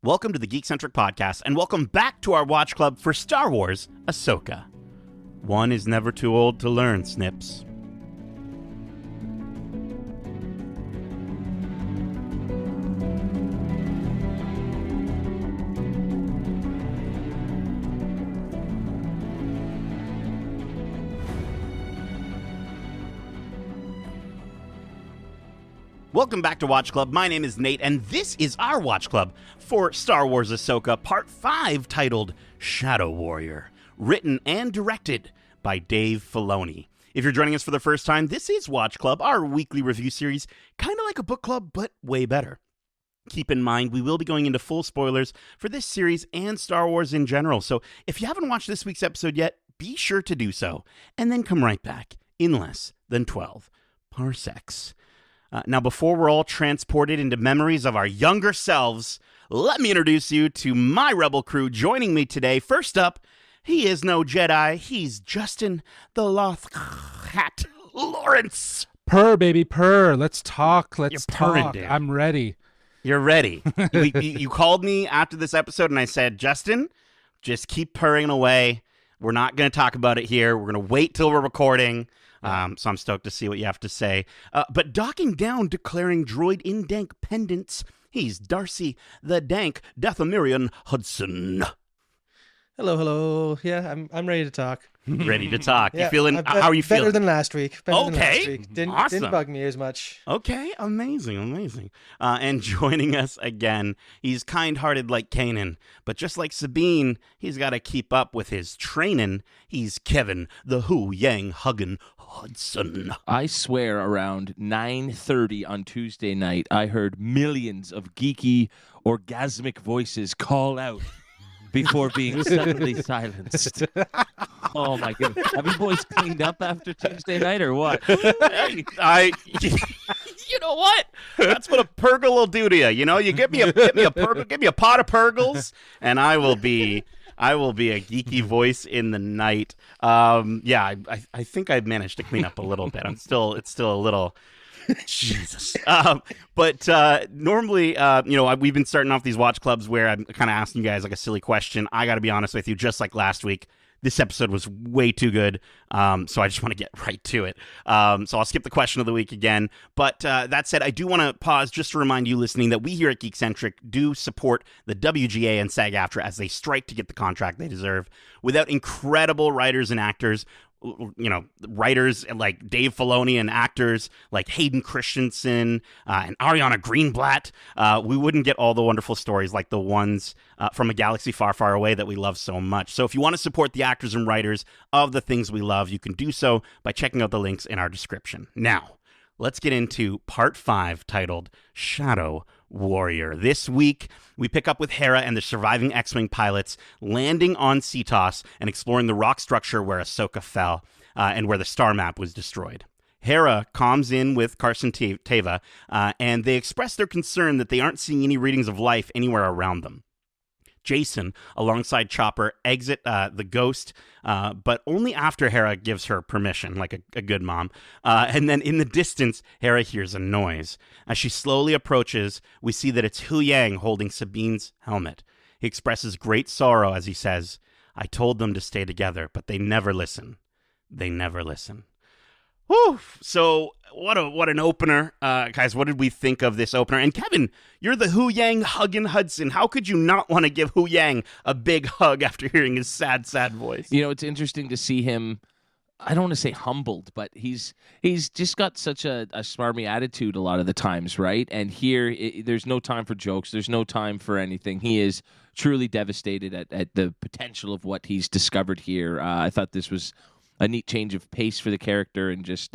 Welcome to the Geekcentric podcast, and welcome back to our watch club for Star Wars Ahsoka. One is never too old to learn, Snips. Welcome back to Watch Club. My name is Nate, and this is our Watch Club for Star Wars Ahsoka Part 5, titled Shadow Warrior, written and directed by Dave Filoni. If you're joining us for the first time, this is Watch Club, our weekly review series, kind of like a book club, but way better. Keep in mind, we will be going into full spoilers for this series and Star Wars in general, so if you haven't watched this week's episode yet, be sure to do so, and then come right back in less than 12 parsecs. Now, before we're all transported into memories of our younger selves, let me introduce you to my Rebel crew joining me today. First up, he is no Jedi. He's Justin the Lothcat Lawrence. Purr, baby, purr. Let's talk. You're purring, talk. dude. I'm ready. You're ready. You called me after this episode, and I said, Justin, just keep purring away. We're not going to talk about it here. We're going to wait till we're recording. So I'm stoked to see what you have to say. But docking down, declaring droid in dank pendants, he's Darcy the Dank Dathomirian Hudson. Hello. Yeah, I'm ready to talk. Ready to talk. Yeah, You feeling? How are you feeling? Better than last week. Okay, awesome. Didn't bug me as much. Okay, amazing. And joining us again, he's kind-hearted like Kanan, but just like Sabine, he's got to keep up with his training. He's Kevin the Hu Yang Huggin Hudson. I swear around 9:30 on Tuesday night, I heard millions of geeky, orgasmic voices call out before being suddenly silenced. Oh my goodness. Have you boys cleaned up after Tuesday night or what? You know what? That's what a Purgle will do to you. You know, you give me a Purgle, give me a pot of Purgles, and I will be a geeky voice in the night. I think I've managed to clean up a little bit. It's still a little. Jesus. But normally, we've been starting off these watch clubs where I'm kind of asking you guys like a silly question. I got to be honest with you, just like last week, this episode was way too good. So I just want to get right to it. So I'll skip the question of the week again. But that said, I do want to pause just to remind you listening that we here at Geekcentric do support the WGA and SAG-AFTRA as they strike to get the contract they deserve. Without incredible writers and actors, writers like Dave Filoni and actors like Hayden Christensen and Ariana Greenblatt, we wouldn't get all the wonderful stories like the ones from a galaxy far, far away that we love so much. So if you want to support the actors and writers of the things we love, you can do so by checking out the links in our description. Now, let's get into Part 5, titled Shadow Warrior. This week, we pick up with Hera and the surviving X-Wing pilots landing on Cetos and exploring the rock structure where Ahsoka fell and where the star map was destroyed. Hera comms in with Carson Teva, and they express their concern that they aren't seeing any readings of life anywhere around them. Jason, alongside Chopper, exit the Ghost, but only after Hera gives her permission, like a good mom. And then in the distance, Hera hears a noise. As she slowly approaches, we see that it's Hu Yang holding Sabine's helmet. He expresses great sorrow as he says, "I told them to stay together, but they never listen. They never listen." Whew. So what an opener. Guys, what did we think of this opener? And Kevin, you're the Hu Yang hugging Hudson. How could you not want to give Hu Yang a big hug after hearing his sad, sad voice? You know, it's interesting to see him, I don't want to say humbled, but he's just got such a smarmy attitude a lot of the times, right? And here, there's no time for jokes. There's no time for anything. He is truly devastated at the potential of what he's discovered here. I thought this was a neat change of pace for the character, and just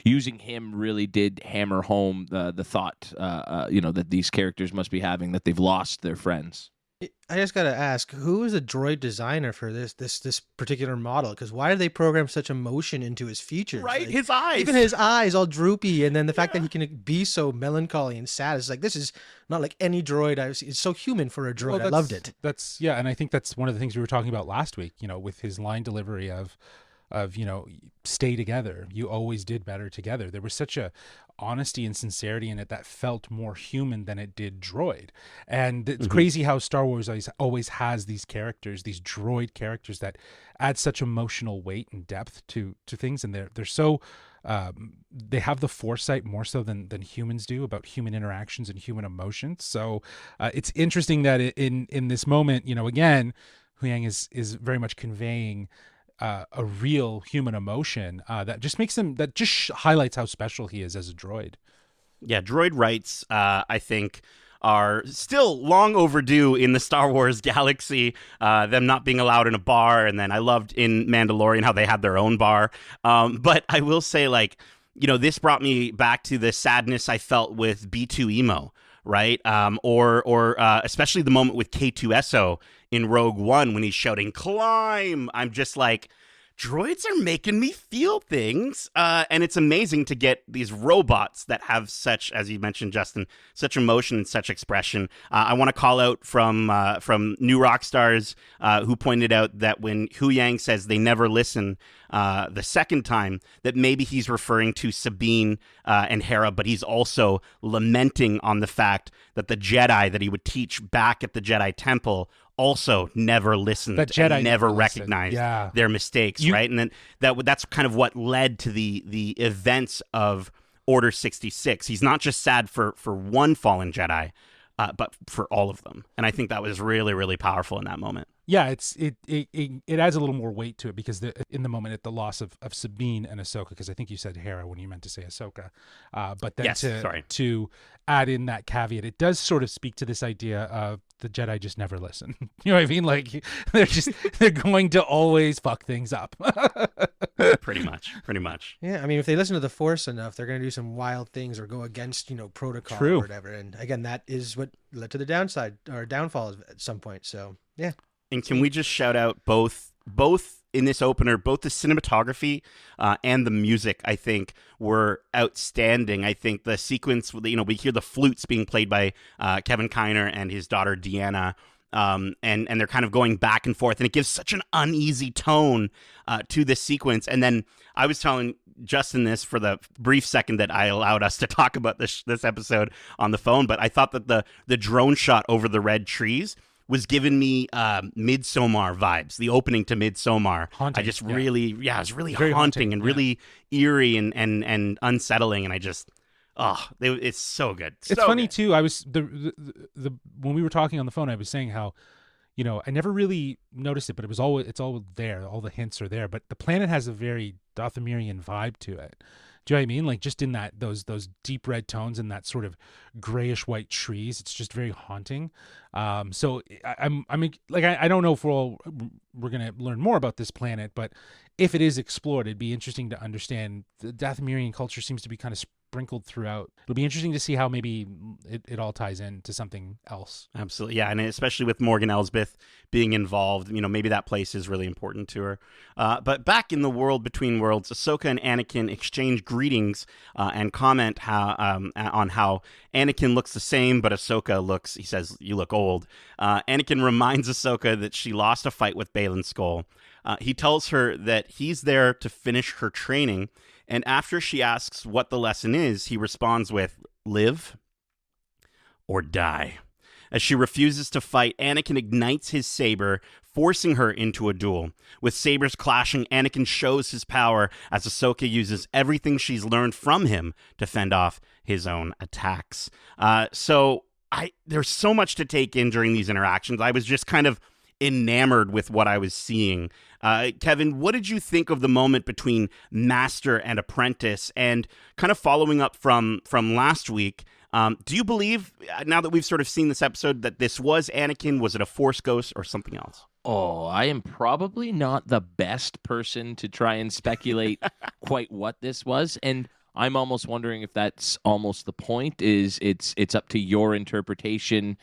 using him really did hammer home the thought, that these characters must be having, that they've lost their friends. I just gotta ask, who is the droid designer for this particular model? Because why did they program such emotion into his features? Right, like, his eyes. Even his eyes all droopy, and then the fact that he can be so melancholy and sad. It's like, this is not like any droid I've seen. It's so human for a droid. I loved it. And I think that's one of the things we were talking about last week, with his line delivery of, stay together. You always did better together. There was such a honesty and sincerity in it that felt more human than it did droid. And it's crazy how Star Wars always has these characters, these droid characters that add such emotional weight and depth to things, and they're so they have the foresight more so than humans do about human interactions and human emotions. So it's interesting that in this moment, again, Huyang is very much conveying a real human emotion that just highlights how special he is as a droid. Yeah, droid rights, I think, are still long overdue in the Star Wars galaxy, them not being allowed in a bar. And then I loved in Mandalorian how they had their own bar. But I will say, this brought me back to the sadness I felt with B2 Emo, right? Or especially the moment with K2SO in Rogue One when he's shouting, "Climb!" I'm just like, droids are making me feel things. And it's amazing to get these robots that have such, as you mentioned, Justin, such emotion and such expression. I want to call out from New Rockstars who pointed out that when Huyang says they never listen the second time, that maybe he's referring to Sabine and Hera, but he's also lamenting on the fact that the Jedi that he would teach back at the Jedi Temple also never listened and never recognized their mistakes, right? And then that's kind of what led to the events of Order 66. He's not just sad for one fallen Jedi, but for all of them. And I think that was really, really powerful in that moment. Yeah, it adds a little more weight to it because in the moment at the loss of Sabine and Ahsoka, because I think you said Hera when you meant to say Ahsoka, but then to add in that caveat, it does sort of speak to this idea of the Jedi just never listen. You know what I mean? Like they're going to always fuck things up. Pretty much. Yeah, I mean, if they listen to the Force enough, they're going to do some wild things or go against, protocol True. or whatever. And again, that is what led to the downside or downfall at some point. So yeah. And can we just shout out both in this opener, both the cinematography and the music, I think, were outstanding. I think the sequence, we hear the flutes being played by Kevin Kiner and his daughter Deanna, and they're kind of going back and forth, and it gives such an uneasy tone to this sequence. And then I was telling Justin this for the brief second that I allowed us to talk about this episode on the phone, but I thought that the drone shot over the red trees was giving me Midsommar vibes, the opening to Midsommar. Haunting, I just really, it was really Very haunting and really eerie and unsettling. And I just, it's so good. It's funny too. I was the when we were talking on the phone, I was saying how, I never really noticed it, but it's all there. All the hints are there. But the planet has a very Dathomirian vibe to it. Do you know what I mean? Like just in those deep red tones and that sort of grayish white trees, it's just very haunting. So I'm like I don't know if we're gonna learn more about this planet, but if it is explored, it'd be interesting to understand. The Dathomirian culture seems to be kind of sprinkled throughout. It'll be interesting to see how maybe it all ties into something else. Absolutely, yeah, and especially with Morgan Elsbeth being involved, maybe that place is really important to her. But back in the world between worlds, Ahsoka and Anakin exchange greetings and comment on how Anakin looks the same, but Ahsoka he says, "You look old." Anakin reminds Ahsoka that she lost a fight with Baylan Skoll. He tells her that he's there to finish her training, and after she asks what the lesson is, he responds with, "Live or die." As she refuses to fight, Anakin ignites his saber, forcing her into a duel. With sabers clashing, Anakin shows his power as Ahsoka uses everything she's learned from him to fend off his own attacks. There's so much to take in during these interactions. I was just kind of enamored with what I was seeing. Kevin, what did you think of the moment between master and apprentice? And kind of following up from last week, do you believe, now that we've sort of seen this episode, that this was Anakin? Was it a Force ghost or something else? Oh, I am probably not the best person to try and speculate quite what this was. And I'm almost wondering if that's almost the point, is it's up to your interpretation.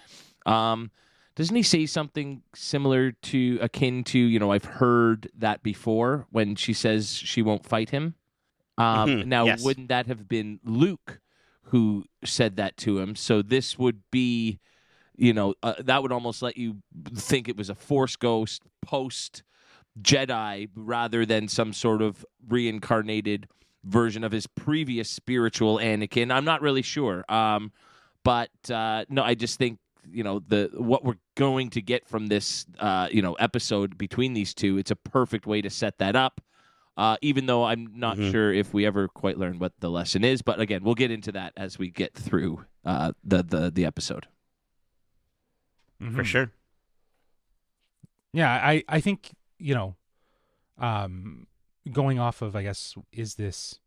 Doesn't he say something similar to, akin to, I've heard that before, when she says she won't fight him? Now, yes. Wouldn't that have been Luke who said that to him? So this would be, that would almost let you think it was a Force ghost post Jedi rather than some sort of reincarnated version of his previous spiritual Anakin. I'm not really sure. But no, I just think, what we're going to get from this, episode between these two, it's a perfect way to set that up. Even though I'm not sure if we ever quite learn what the lesson is. But again, we'll get into that as we get through the episode. For sure. Yeah, I think, going off of, I guess, is this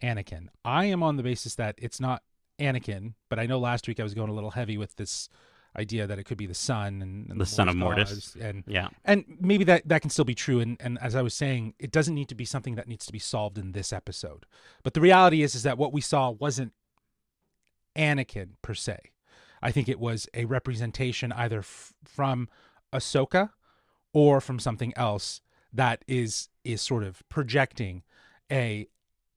Anakin? I am on the basis that it's not Anakin, but I know last week I was going a little heavy with this idea that it could be the son and the son of Mortis. gods, and Yeah. and maybe that can still be true. And as I was saying, it doesn't need to be something that needs to be solved in this episode. But the reality is that what we saw wasn't Anakin per se. I think it was a representation either from Ahsoka or from something else that is sort of projecting a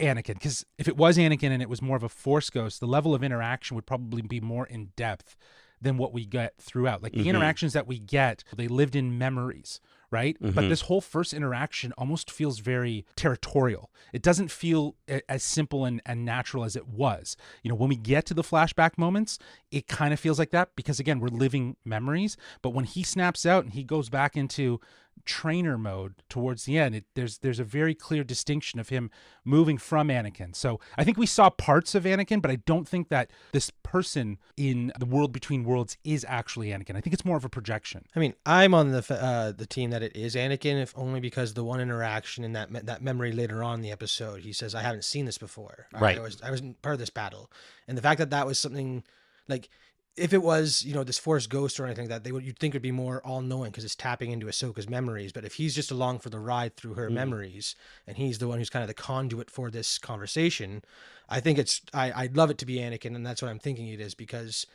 Anakin. Because if it was Anakin and it was more of a Force ghost, the level of interaction would probably be more in depth than what we get throughout. Like the interactions that we get, they lived in memories, right? But this whole first interaction almost feels very territorial. It doesn't feel as simple and natural as it was. When we get to the flashback moments, it kind of feels like that because, again, we're living memories. But when he snaps out and he goes back into trainer mode towards the end, there's a very clear distinction of him moving from Anakin. So I think we saw parts of Anakin, but I don't think that this person in the world between worlds is actually Anakin. I think it's more of a projection. I mean, I'm on the team that it is Anakin, if only because the one interaction in that memory later on in the episode, he says, "I haven't seen this before. Right. I wasn't part of this battle," and the fact that was something like. If it was, this Force ghost or anything that you'd think would be more all-knowing because it's tapping into Ahsoka's memories. But if he's just along for the ride through her memories, and he's the one who's kind of the conduit for this conversation, I think I'd love it to be Anakin, and that's what I'm thinking it is because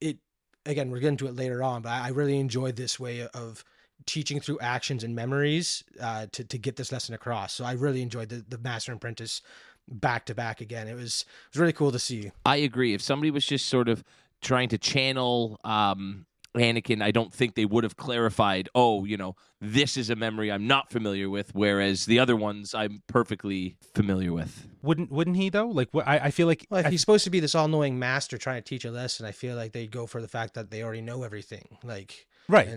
again, we're getting to it later on, but I really enjoyed this way of teaching through actions and memories to get this lesson across. So I really enjoyed the Master and Apprentice back to back again. It was really cool to see. I agree. If somebody was just sort of trying to channel Anakin, I don't think they would have clarified, this is a memory I'm not familiar with, whereas the other ones I'm perfectly familiar with. Wouldn't he, though? Like, I feel like... Well, if he's supposed to be this all-knowing master trying to teach a lesson, I feel like they'd go for the fact that they already know everything. Like... Right.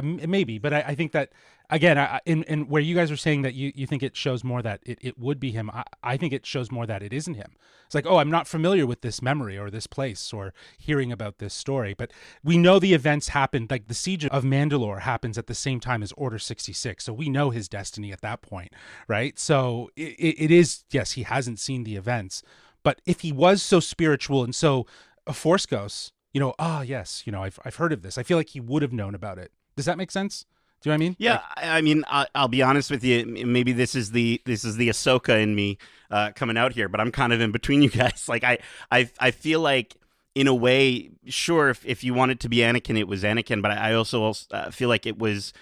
Maybe. But I think that, again, in where you guys are saying that you think it shows more that it would be him, I think it shows more that it isn't him. It's like, I'm not familiar with this memory or this place or hearing about this story. But we know the events happened, like the Siege of Mandalore happens at the same time as Order 66. So we know his destiny at that point, right? So it is, yes, he hasn't seen the events. But if he was so spiritual and so a Force ghost, yes, I've heard of this. I feel like he would have known about it. Does that make sense? Do you know what I mean? Yeah, I mean, I'll be honest with you. Maybe this is the Ahsoka in me coming out here, but I'm kind of in between you guys. Like, I feel like, in a way, sure, if you want it to be Anakin, it was Anakin, but I also feel like it was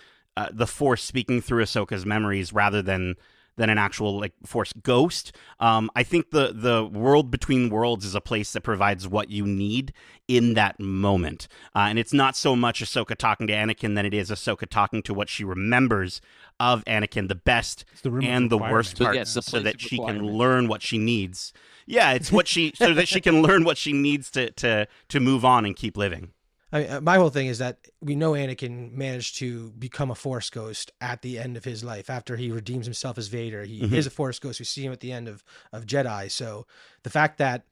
the Force speaking through Ahsoka's memories rather than an actual Force ghost. I think the world between worlds is a place that provides what you need in that moment. And it's not so much Ahsoka talking to Anakin than it is Ahsoka talking to what she remembers of Anakin, the best and the worst parts, so that she can learn what she needs. Yeah, it's what so that she can learn what she needs to move on and keep living. I mean, my whole thing is that we know Anakin managed to become a Force ghost at the end of his life after he redeems himself as Vader. He is a Force ghost. We see him at the end of Jedi. So the fact that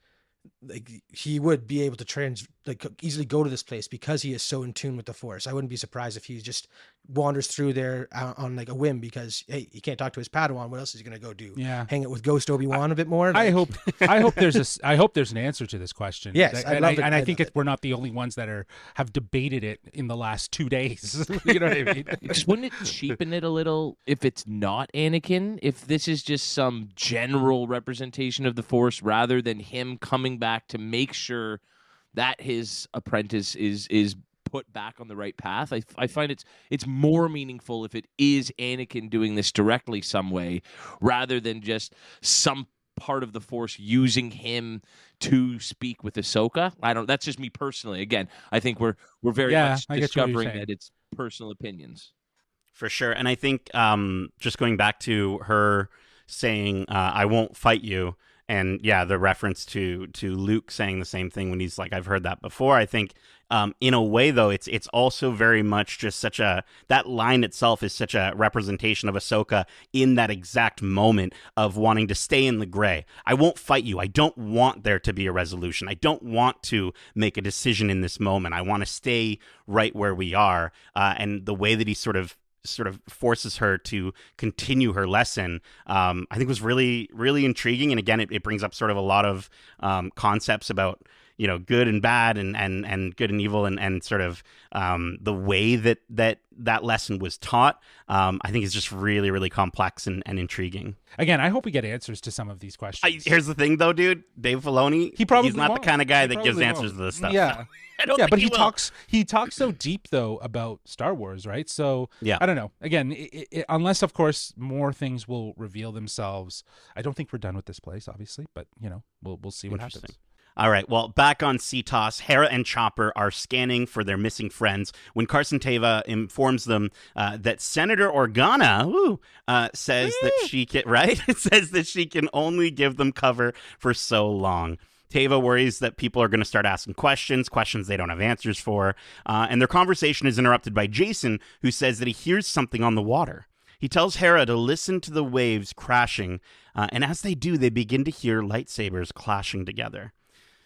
he would be able to easily go to this place because he is so in tune with the Force. I wouldn't be surprised if he just wanders through there on a whim because, hey, he can't talk to his Padawan. What else is he going to go do? Yeah. Hang it with Ghost Obi-Wan a bit more? I hope there's an answer to this question. Yes. I think we're not the only ones that have debated it in the last 2 days. You know what I mean? Because wouldn't it cheapen it a little if it's not Anakin? If this is just some general representation of the Force rather than him coming back to make sure that his apprentice is put back on the right path. I find it's more meaningful if it is Anakin doing this directly some way rather than just some part of the Force using him to speak with Ahsoka. That's just me personally. Again, I think we're very much discovering that it's personal opinions. For sure. And I think just going back to her saying, I won't fight you. And yeah, the reference to Luke saying the same thing when he's like, I've heard that before. I think in a way, though, it's also very much just that line itself is such a representation of Ahsoka in that exact moment of wanting to stay in the gray. I won't fight you. I don't want there to be a resolution. I don't want to make a decision in this moment. I want to stay right where we are. And the way that he sort of forces her to continue her lesson, I think was really, really intriguing. And again, it brings up sort of a lot of concepts about, good and bad and good and evil and sort of the way that lesson was taught. I think is just really, really complex and intriguing. Again, I hope we get answers to some of these questions. Here's the thing, though, dude. Dave Filoni, he's not the kind of guy that gives answers to this stuff. Yeah. I don't think but he will. he talks so deep though about Star Wars, right? So yeah. I don't know. Again, unless of course more things will reveal themselves. I don't think we're done with this place, obviously, but we'll see what happens. All right, well, back on CTOS, Hera and Chopper are scanning for their missing friends when Carson Teva informs them that Senator Organa says that she can, right? It says that she can only give them cover for so long. Teva worries that people are going to start asking questions they don't have answers for, and their conversation is interrupted by Jason, who says that he hears something on the water. He tells Hera to listen to the waves crashing, and as they do, they begin to hear lightsabers clashing together.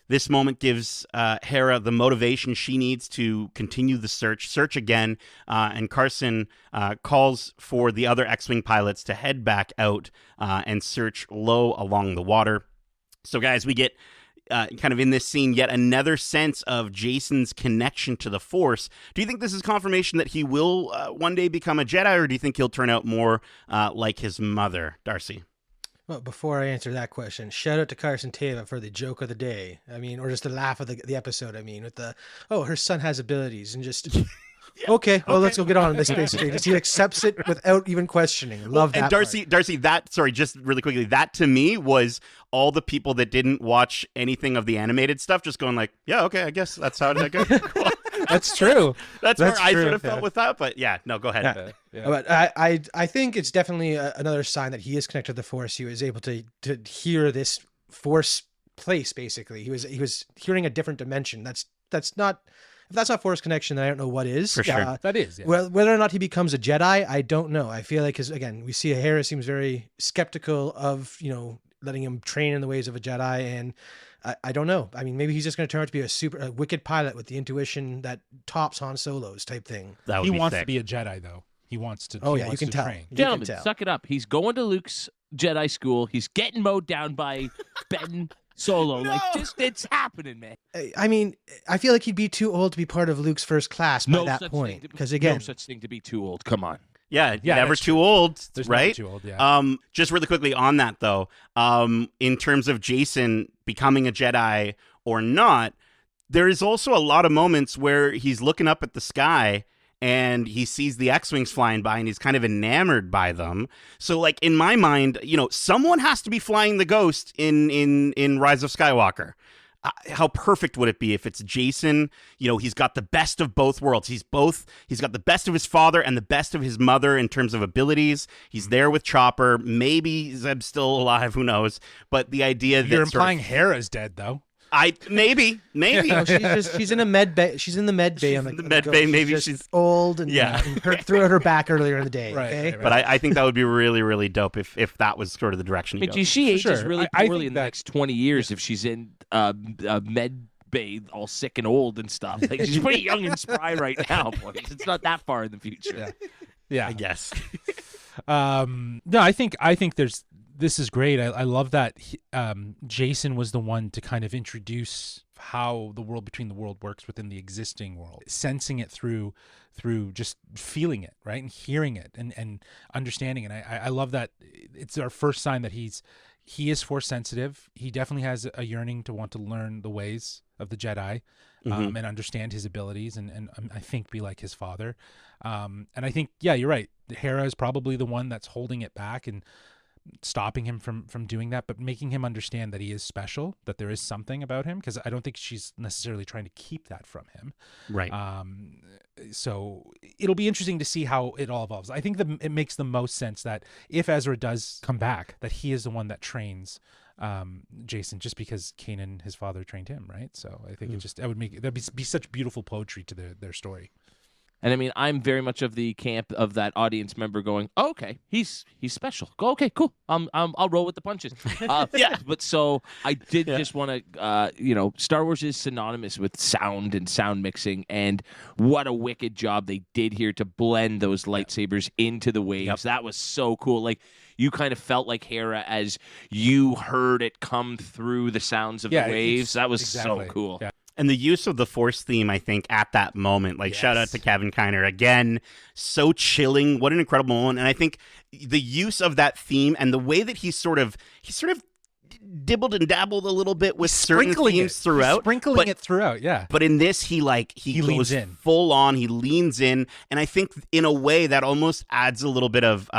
This moment gives Hera the motivation she needs to continue the search again, and Carson calls for the other X-Wing pilots to head back out and search low along the water. So, guys, we get kind of in this scene yet another sense of Jason's connection to the Force. Do you think this is confirmation that he will one day become a Jedi, or do you think he'll turn out more like his mother, Darcy? Well, before I answer that question, shout out to Carson Teva for the joke of the day. I mean, or just the laugh of the episode. I mean, with her son has abilities and just, okay, let's go get on this basically. Just he accepts it without even questioning. Love that. And Darcy, just really quickly, that to me was all the people that didn't watch anything of the animated stuff just going like, yeah, okay, I guess that's how it goes. Cool. That's true. That's where I sort of felt with that, but yeah, no, go ahead. Yeah. But I think it's definitely another sign that he is connected to the Force. He was able to hear this Force place. Basically, he was hearing a different dimension. That's not. If that's not Force connection, then I don't know what is. For sure, that is. Yeah. Well, whether or not he becomes a Jedi, I don't know. I feel like, because again, we see Hera seems very skeptical of letting him train in the ways of a Jedi, and I don't know. I mean, maybe he's just going to turn out to be a wicked pilot with the intuition that tops Han Solo's type thing. He wants to be a Jedi, though. He wants to. You can tell. Train. Gentlemen, suck it up. He's going to Luke's Jedi school. He's getting mowed down by Ben Solo. No. It's happening, man. I mean, I feel like he'd be too old to be part of Luke's first class by that point. Because again, no such thing to be too old. Come on. Yeah, never too old, right? Never too old, yeah. Just really quickly on that, though, in terms of Jason becoming a Jedi or not, there is also a lot of moments where he's looking up at the sky and he sees the X-Wings flying by and he's kind of enamored by them. So, like, in my mind, someone has to be flying the Ghost in Rise of Skywalker. How perfect would it be if it's Jason? He's got the best of both worlds. He's got the best of his father and the best of his mother in terms of abilities. He's there with Chopper. Maybe Zeb's still alive. Who knows? But the idea that you're implying Hera's dead, though. Maybe. No, she's in a med bay. She's in the med bay. The med bay. Maybe she's old and and threw out her back earlier in the day. Right. But I think that would be really, really dope if that was sort of the direction. But she ages really poorly in the next 20 years if she's in a med bay, all sick and old and stuff. Like, she's pretty young and spry right now, boys. It's not that far in the future. Yeah. I guess. No, I think this is great. I love that Jason was the one to kind of introduce how the world between the world works within the existing world, sensing it through just feeling it, right, and hearing it and understanding it. I love that it's our first sign that he is Force sensitive. He definitely has a yearning to want to learn the ways of the Jedi, and understand his abilities and I think be like his father. And I think, yeah, you're right. Hera is probably the one that's holding it back and stopping him from doing that, but making him understand that he is special, that there is something about him, because I don't think she's necessarily trying to keep that from him. Right. So it'll be interesting to see how it all evolves. I think it makes the most sense that if Ezra does come back, that he is the one that trains Jason, just because Kanan, his father, trained him, right? So I think that'd be such beautiful poetry to their story. And I mean, I'm very much of the camp of that audience member going, oh, okay, he's special. Go, okay, cool. I'll roll with the punches. Yeah. But so I did just want to, Star Wars is synonymous with sound and sound mixing, and what a wicked job they did here to blend those lightsabers into the waves. Yep. That was so cool. Like, you kind of felt like Hera as you heard it come through the sounds of the waves. That was so cool. Yeah. And the use of the Force theme, I think, at that moment, like, shout out to Kevin Kiner again, so chilling. What an incredible moment. And I think the use of that theme and the way that he sort of dibbled and dabbled a little bit with certain themes throughout. Sprinkling it throughout, yeah. But in this, he goes leans in. full on. He leans in. And I think in a way that almost adds a little bit of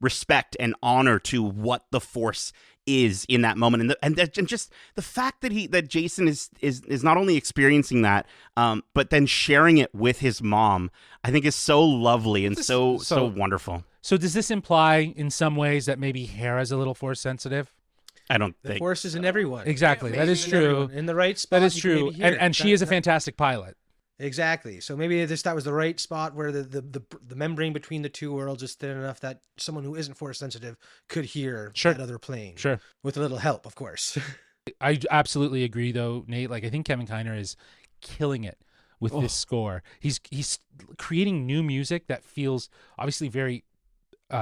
respect and honor to what the Force is in that moment, and just the fact that Jason is not only experiencing that, but then sharing it with his mom, I think is so lovely and so wonderful. So does this imply in some ways that maybe Hera's a little Force sensitive? I don't think the Force is in everyone. Exactly, that is true. In the right spot, that is true, and she is a fantastic pilot. Exactly. So maybe that was the right spot where the membrane between the two worlds is thin enough that someone who isn't Force sensitive could hear that other plane. Sure. With a little help, of course. I absolutely agree, though, Nate. Like, I think Kevin Kiner is killing it with this score. He's creating new music that feels obviously very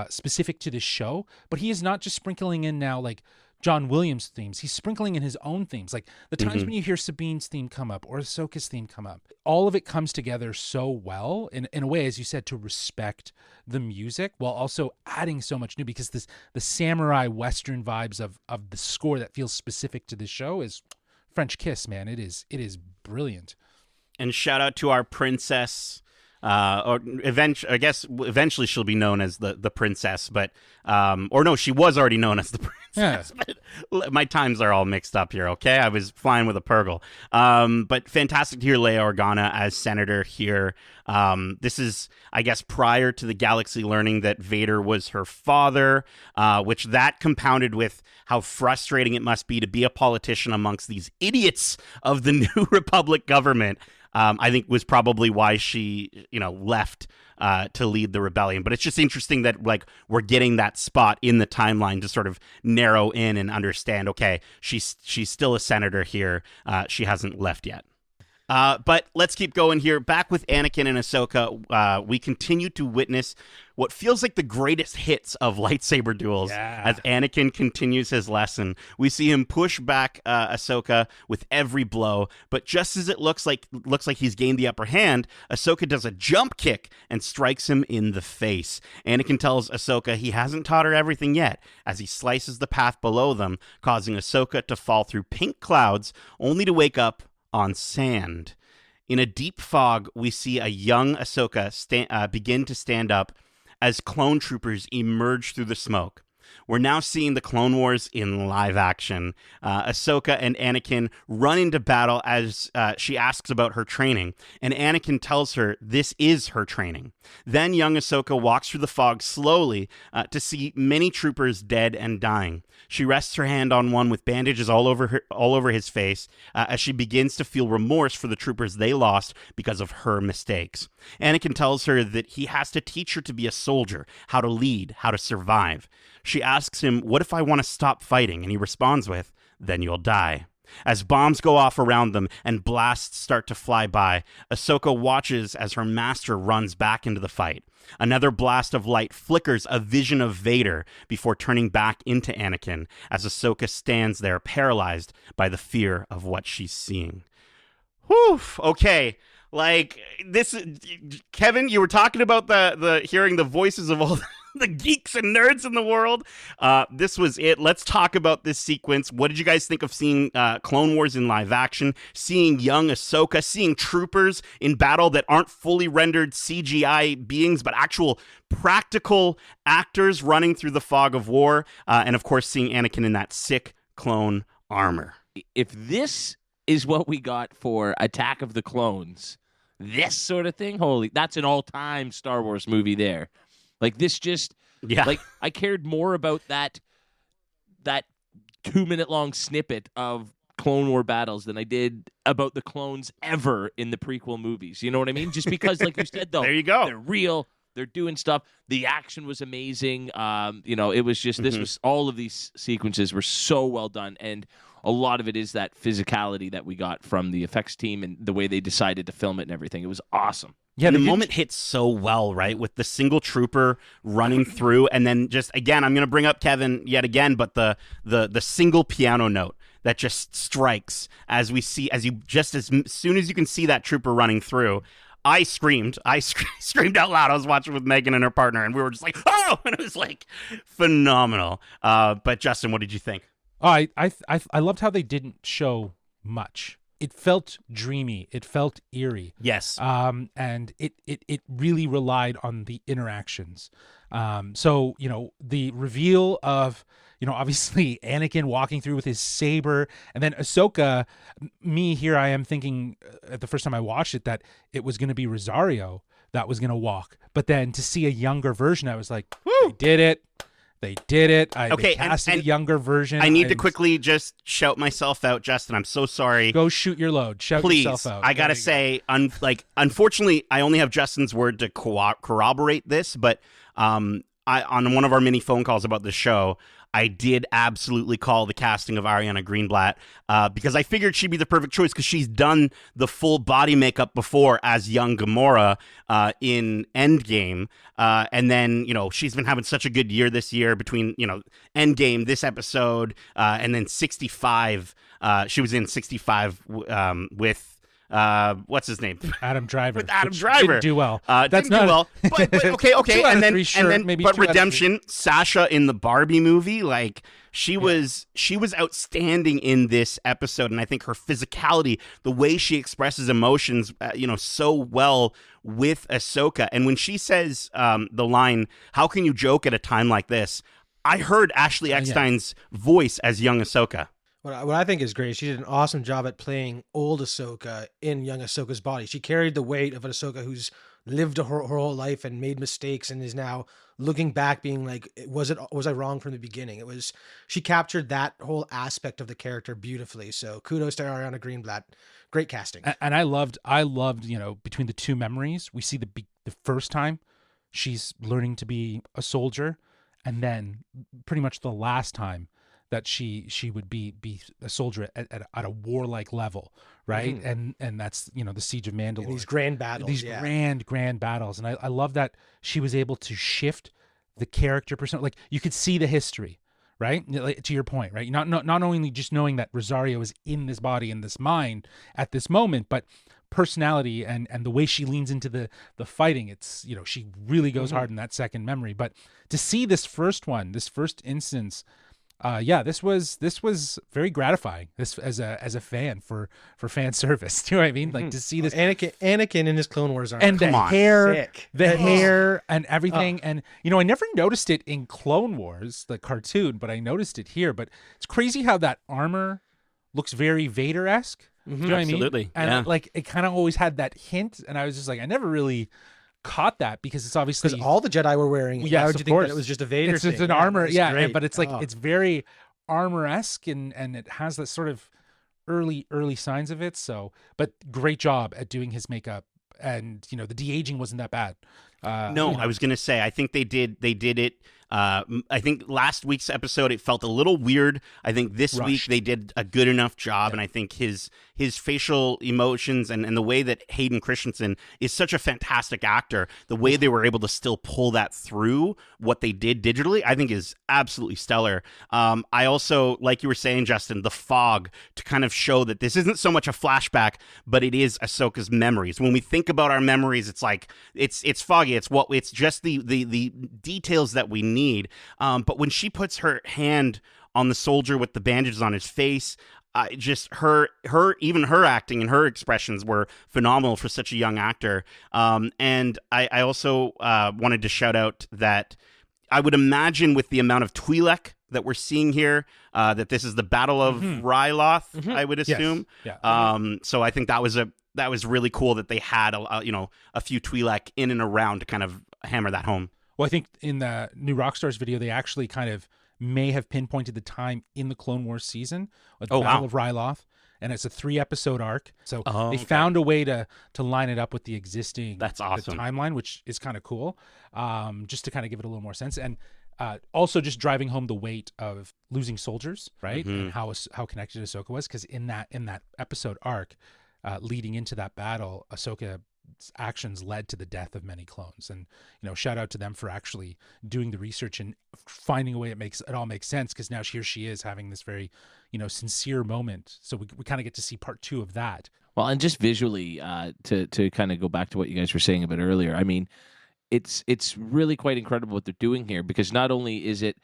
specific to this show, but he is not just sprinkling in now like John Williams themes. He's sprinkling in his own themes. Like the times when you hear Sabine's theme come up or Ahsoka's theme come up, all of it comes together so well in a way, as you said, to respect the music while also adding so much new, because the samurai Western vibes of the score that feels specific to the show is French kiss, man. It is brilliant. And shout out to our princess. Eventually she'll be known as the princess, but or no, she was already known as the princess. Yeah. But my times are all mixed up here. Okay, I was flying with a Purgle. But fantastic to hear Leia Organa as senator here. This is, I guess, prior to the galaxy learning that Vader was her father, which that compounded with how frustrating it must be to be a politician amongst these idiots of the New Republic government. I think was probably why she, left to lead the rebellion. But it's just interesting that, like, we're getting that spot in the timeline to sort of narrow in and understand, okay, she's still a senator here. She hasn't left yet. But let's keep going here. Back with Anakin and Ahsoka, we continue to witness what feels like the greatest hits of lightsaber duels as Anakin continues his lesson. We see him push back Ahsoka with every blow, but just as it looks like he's gained the upper hand, Ahsoka does a jump kick and strikes him in the face. Anakin tells Ahsoka he hasn't taught her everything yet as he slices the path below them, causing Ahsoka to fall through pink clouds only to wake up on sand. In a deep fog, we see a young Ahsoka begin to stand up as clone troopers emerge through the smoke. We're now seeing the Clone Wars in live action. Ahsoka and Anakin run into battle as she asks about her training, and Anakin tells her this is her training. Then young Ahsoka walks through the fog slowly to see many troopers dead and dying. She rests her hand on one with bandages all over his face as she begins to feel remorse for the troopers they lost because of her mistakes. Anakin tells her that he has to teach her to be a soldier, how to lead, how to survive. She asks him, "What if I want to stop fighting?" And he responds with, "Then you'll die." As bombs go off around them and blasts start to fly by, Ahsoka watches as her master runs back into the fight. Another blast of light flickers a vision of Vader before turning back into Anakin as Ahsoka stands there paralyzed by the fear of what she's seeing. Whew, okay. Like, this, Kevin, you were talking about the hearing the voices of all the geeks and nerds in the world. This was it. Let's talk about this sequence. What did you guys think of seeing Clone Wars in live action, seeing young Ahsoka, seeing troopers in battle that aren't fully rendered CGI beings, but actual practical actors running through the fog of war, and of course seeing Anakin in that sick clone armor? If this is what we got for Attack of the Clones, this sort of thing, holy, that's an all-time Star Wars movie there. Like this just, like I cared more about that 2-minute long snippet of Clone War battles than I did about the clones ever in the prequel movies. You know what I mean? Just because, like you said, though, there you go. They're real. They're doing stuff. The action was amazing. It was just, this was, all of these sequences were so well done. And a lot of it is that physicality that we got from the effects team and the way they decided to film it and everything. It was awesome. Yeah, the moment hits so well, right? With the single trooper running through, and then just, again, I'm going to bring up Kevin yet again, but the single piano note that just strikes as soon as you can see that trooper running through. I screamed out loud. I was watching with Megan and her partner, and we were just like, oh, and it was like phenomenal. But Justin, what did you think? I loved how they didn't show much. It felt dreamy. It felt eerie. Yes. And it really relied on the interactions. So, the reveal of, obviously Anakin walking through with his saber, and then Ahsoka, here I am thinking at the first time I watched it that it was going to be Rosario that was going to walk. But then to see a younger version, I was like, woo! They did it. They did it. They casted a younger version. I need to quickly just shout myself out, Justin. I'm so sorry. Go shoot your load. Shout yourself out. I gotta say, unfortunately, I only have Justin's word to corroborate this, but on one of our mini phone calls about the show, I did absolutely call the casting of Ariana Greenblatt because I figured she'd be the perfect choice because she's done the full body makeup before as young Gamora in Endgame. And then, she's been having such a good year this year between, Endgame, this episode, and then 65. She was in 65 with... what's his name? Adam Driver. With Adam Driver. Didn't do well. Didn't do well. But okay. And then maybe Redemption, Sasha in the Barbie movie, like she was outstanding in this episode, and I think her physicality, the way she expresses emotions, so well with Ahsoka. And when she says the line, "How can you joke at a time like this?" I heard Ashley Eckstein's voice as young Ahsoka. What I think is great, she did an awesome job at playing old Ahsoka in young Ahsoka's body. She carried the weight of an Ahsoka who's lived her whole life and made mistakes and is now looking back being like, was I wrong from the beginning? She captured that whole aspect of the character beautifully. So kudos to Ariana Greenblatt. Great casting. And I loved, between the two memories, we see the first time she's learning to be a soldier, and then pretty much the last time that she would be a soldier at a warlike level, right? Mm-hmm. And that's, the Siege of Mandalore. And these grand battles. Grand battles. And I love that she was able to shift the character persona. Like, you could see the history, right? Like, to your point, right? Not only just knowing that Rosario is in this body, in this mind at this moment, but personality and the way she leans into the fighting. It's, she really goes hard in that second memory. But to see this first instance, this was very gratifying. This as a fan for fan service. Do you know what I mean? Like, to see this Anakin in his Clone Wars armor, and the hair and everything. And I never noticed it in Clone Wars, the cartoon, but I noticed it here. But it's crazy how that armor looks very Vader-esque. Do you know what I mean? Absolutely. And like, it kind of always had that hint, and I was just like, I never really caught that because it's obviously because all the Jedi were wearing it. Why would you think that it was just a Vader thing? It's an armor, but it's like it's very armor-esque and it has that sort of early signs of it. So, but great job at doing his makeup, and the de-aging wasn't that bad. I was gonna say I think they did it. I think last week's episode it felt a little weird. I think this week they did a good enough job, and I think his facial emotions and the way that Hayden Christensen is such a fantastic actor, the way they were able to still pull that through what they did digitally, I think is absolutely stellar. I also, like you were saying, Justin, the fog to kind of show that this isn't so much a flashback, but it is Ahsoka's memories. When we think about our memories, it's like it's foggy. It's just the details that we need. But when she puts her hand on the soldier with the bandages on his face, just her acting and her expressions were phenomenal for such a young actor. And I also wanted to shout out that I would imagine with the amount of Twi'lek that we're seeing here, that this is the Battle of Ryloth, I would assume. Yes. Yeah. So I think that was that was really cool that they had a few Twi'lek in and around to kind of hammer that home. Well, I think in the new Rockstars video, they actually kind of may have pinpointed the time in the Clone Wars season with the Battle of Ryloth, and it's a 3-episode arc. So they found a way to line it up with the existing That's awesome. the timeline, which is kind of cool, just to kind of give it a little more sense. And also just driving home the weight of losing soldiers, right? And how connected Ahsoka was, because in that episode arc, leading into that battle, Ahsoka's actions led to the death of many clones. And shout out to them for actually doing the research and finding a way it all makes sense, because now here she is having this very sincere moment. So we kind of get to see part 2 of that. Well, and just visually, to kind of go back to what you guys were saying a bit earlier, I mean, it's really quite incredible what they're doing here, because not only is it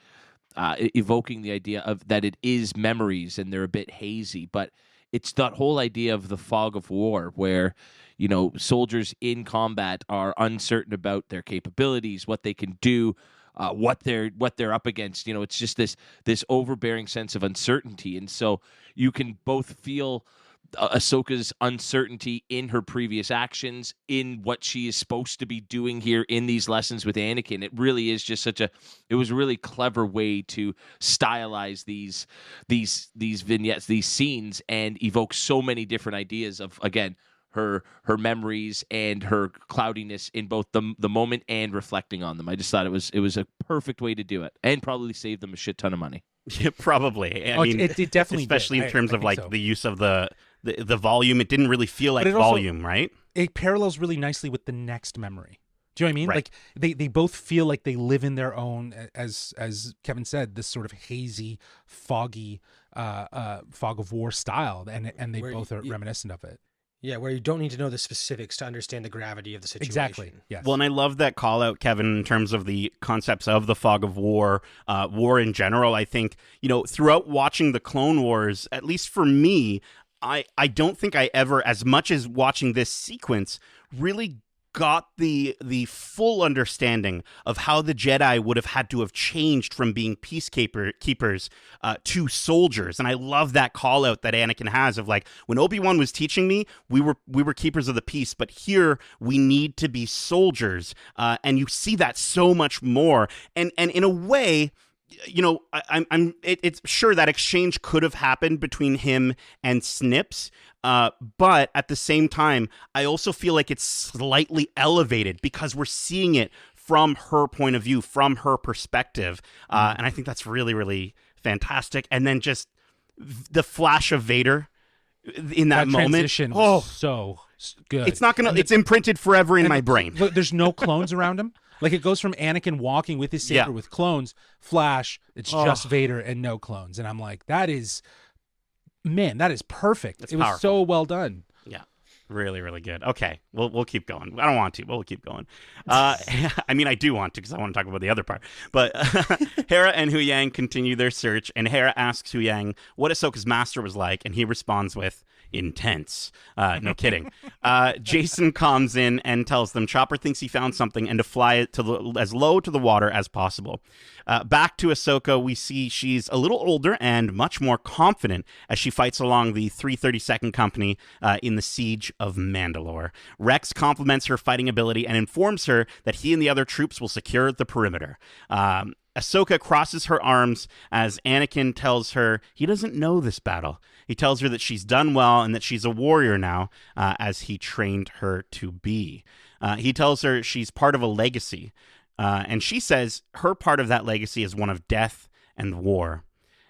evoking the idea of that it is memories and they're a bit hazy, but it's that whole idea of the fog of war, where soldiers in combat are uncertain about their capabilities, what they can do, what they're up against. It's just this overbearing sense of uncertainty, and so you can both feel Ahsoka's uncertainty in her previous actions, in what she is supposed to be doing here in these lessons with Anakin. It really is just it was a really clever way to stylize these vignettes, these scenes, and evoke so many different ideas of, again, her memories and her cloudiness in both the moment and reflecting on them. I just thought it was a perfect way to do it, and probably saved them a shit ton of money. Yeah, probably. I mean, it definitely especially did. in terms I of think like so. the use of the volume. It didn't really feel like volume, right? It parallels really nicely with the next memory. Do you know what I mean? Right. Like they both feel like they live in their own, as Kevin said, this sort of hazy, foggy, fog of war style, and they both are reminiscent of it. Yeah, where you don't need to know the specifics to understand the gravity of the situation. Exactly. Yes. Well, and I love that call out, Kevin, in terms of the concepts of the fog of war, war in general. I think, throughout watching the Clone Wars, at least for me, I don't think I ever, as much as watching this sequence, really got the full understanding of how the Jedi would have had to have changed from being peacekeepers to soldiers. And I love that call out that Anakin has of like, when Obi-Wan was teaching me, we were keepers of the peace, but here we need to be soldiers. And you see that so much more. And in a way, it's sure that exchange could have happened between him and Snips, but at the same time, I also feel like it's slightly elevated because we're seeing it from her point of view, from her perspective, and I think that's really, really fantastic. And then just the flash of Vader in that moment, transition was so good. It's not gonna. It's imprinted forever in my brain. Look, there's no clones around him. Like, it goes from Anakin walking with his saber with clones, flash, it's just Vader and no clones. And I'm like, that is perfect. It's it was powerful. so well done. Yeah. Really, really good. Okay, we'll keep going. I don't want to, but we'll keep going. I mean, I do want to because I want to talk about the other part. But Hera and Huyang continue their search, and Hera asks Huyang what Ahsoka's master was like, and he responds with, intense. No kidding. Jason comes in and tells them Chopper thinks he found something and to fly it to as low to the water as possible. Back to Ahsoka, we see she's a little older and much more confident as she fights along the 332nd Company in the Siege of Mandalore. Rex compliments her fighting ability and informs her that he and the other troops will secure the perimeter. Ahsoka crosses her arms as Anakin tells her he doesn't know this battle. He tells her that she's done well and that she's a warrior now, as he trained her to be. He tells her she's part of a legacy, and she says her part of that legacy is one of death and war.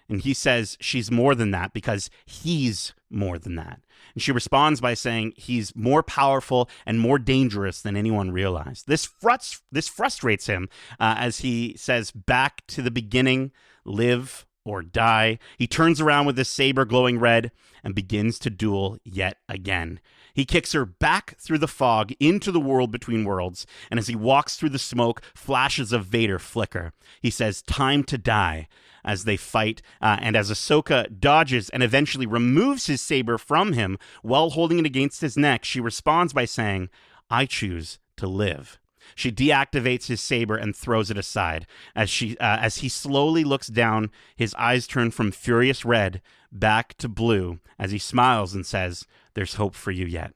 And he says she's more than that because he's more than that. And she responds by saying he's more powerful and more dangerous than anyone realized. This frustrates him as he says, back to the beginning, live or die. He turns around with his saber glowing red and begins to duel yet again. He kicks her back through the fog into the world between worlds, and as he walks through the smoke, flashes of Vader flicker. He says, time to die, as they fight, and as Ahsoka dodges and eventually removes his saber from him while holding it against his neck, she responds by saying, I choose to live. She deactivates his saber and throws it aside. As he slowly looks down, his eyes turn from furious red back to blue as he smiles and says, there's hope for you yet.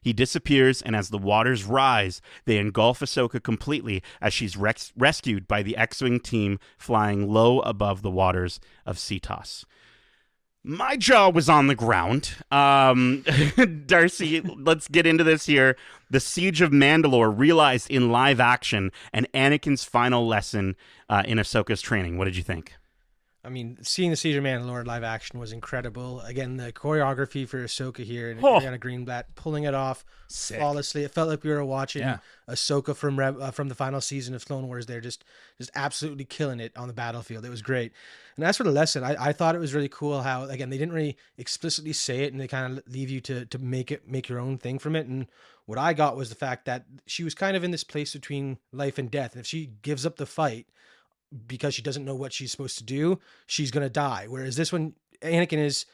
He disappears, and as the waters rise, they engulf Ahsoka completely as she's rescued by the X-Wing team flying low above the waters of Cetos. My jaw was on the ground. Darcy, let's get into this here. The Siege of Mandalore realized in live action, and Anakin's final lesson in Ahsoka's training. What did you think? I mean, seeing the Siege of Mandalore live action was incredible. Again, the choreography for Ahsoka here and Ariana Greenblatt pulling it off flawlessly. It felt like we were watching Ahsoka from the final season of Clone Wars. They're just absolutely killing it on the battlefield. It was great. And as for the lesson, I thought it was really cool how, again, they didn't really explicitly say it, and they kind of leave you to make your own thing from it. And what I got was the fact that she was kind of in this place between life and death. And if she gives up the fight because she doesn't know what she's supposed to do, she's going to die. Whereas this one, Anakin is,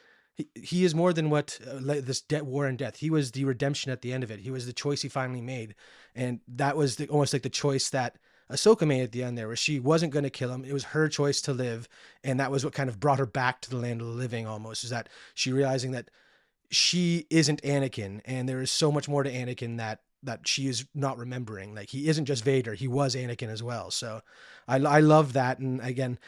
he is more than what this war and death. He was the redemption at the end of it. He was the choice he finally made. And that was almost like the choice that Ahsoka made at the end there, where she wasn't going to kill him. It was her choice to live. And that was what kind of brought her back to the land of the living almost, is that she realizing that she isn't Anakin. And there is so much more to Anakin that she is not remembering. Like, he isn't just Vader, he was Anakin as well. So I love that. And again,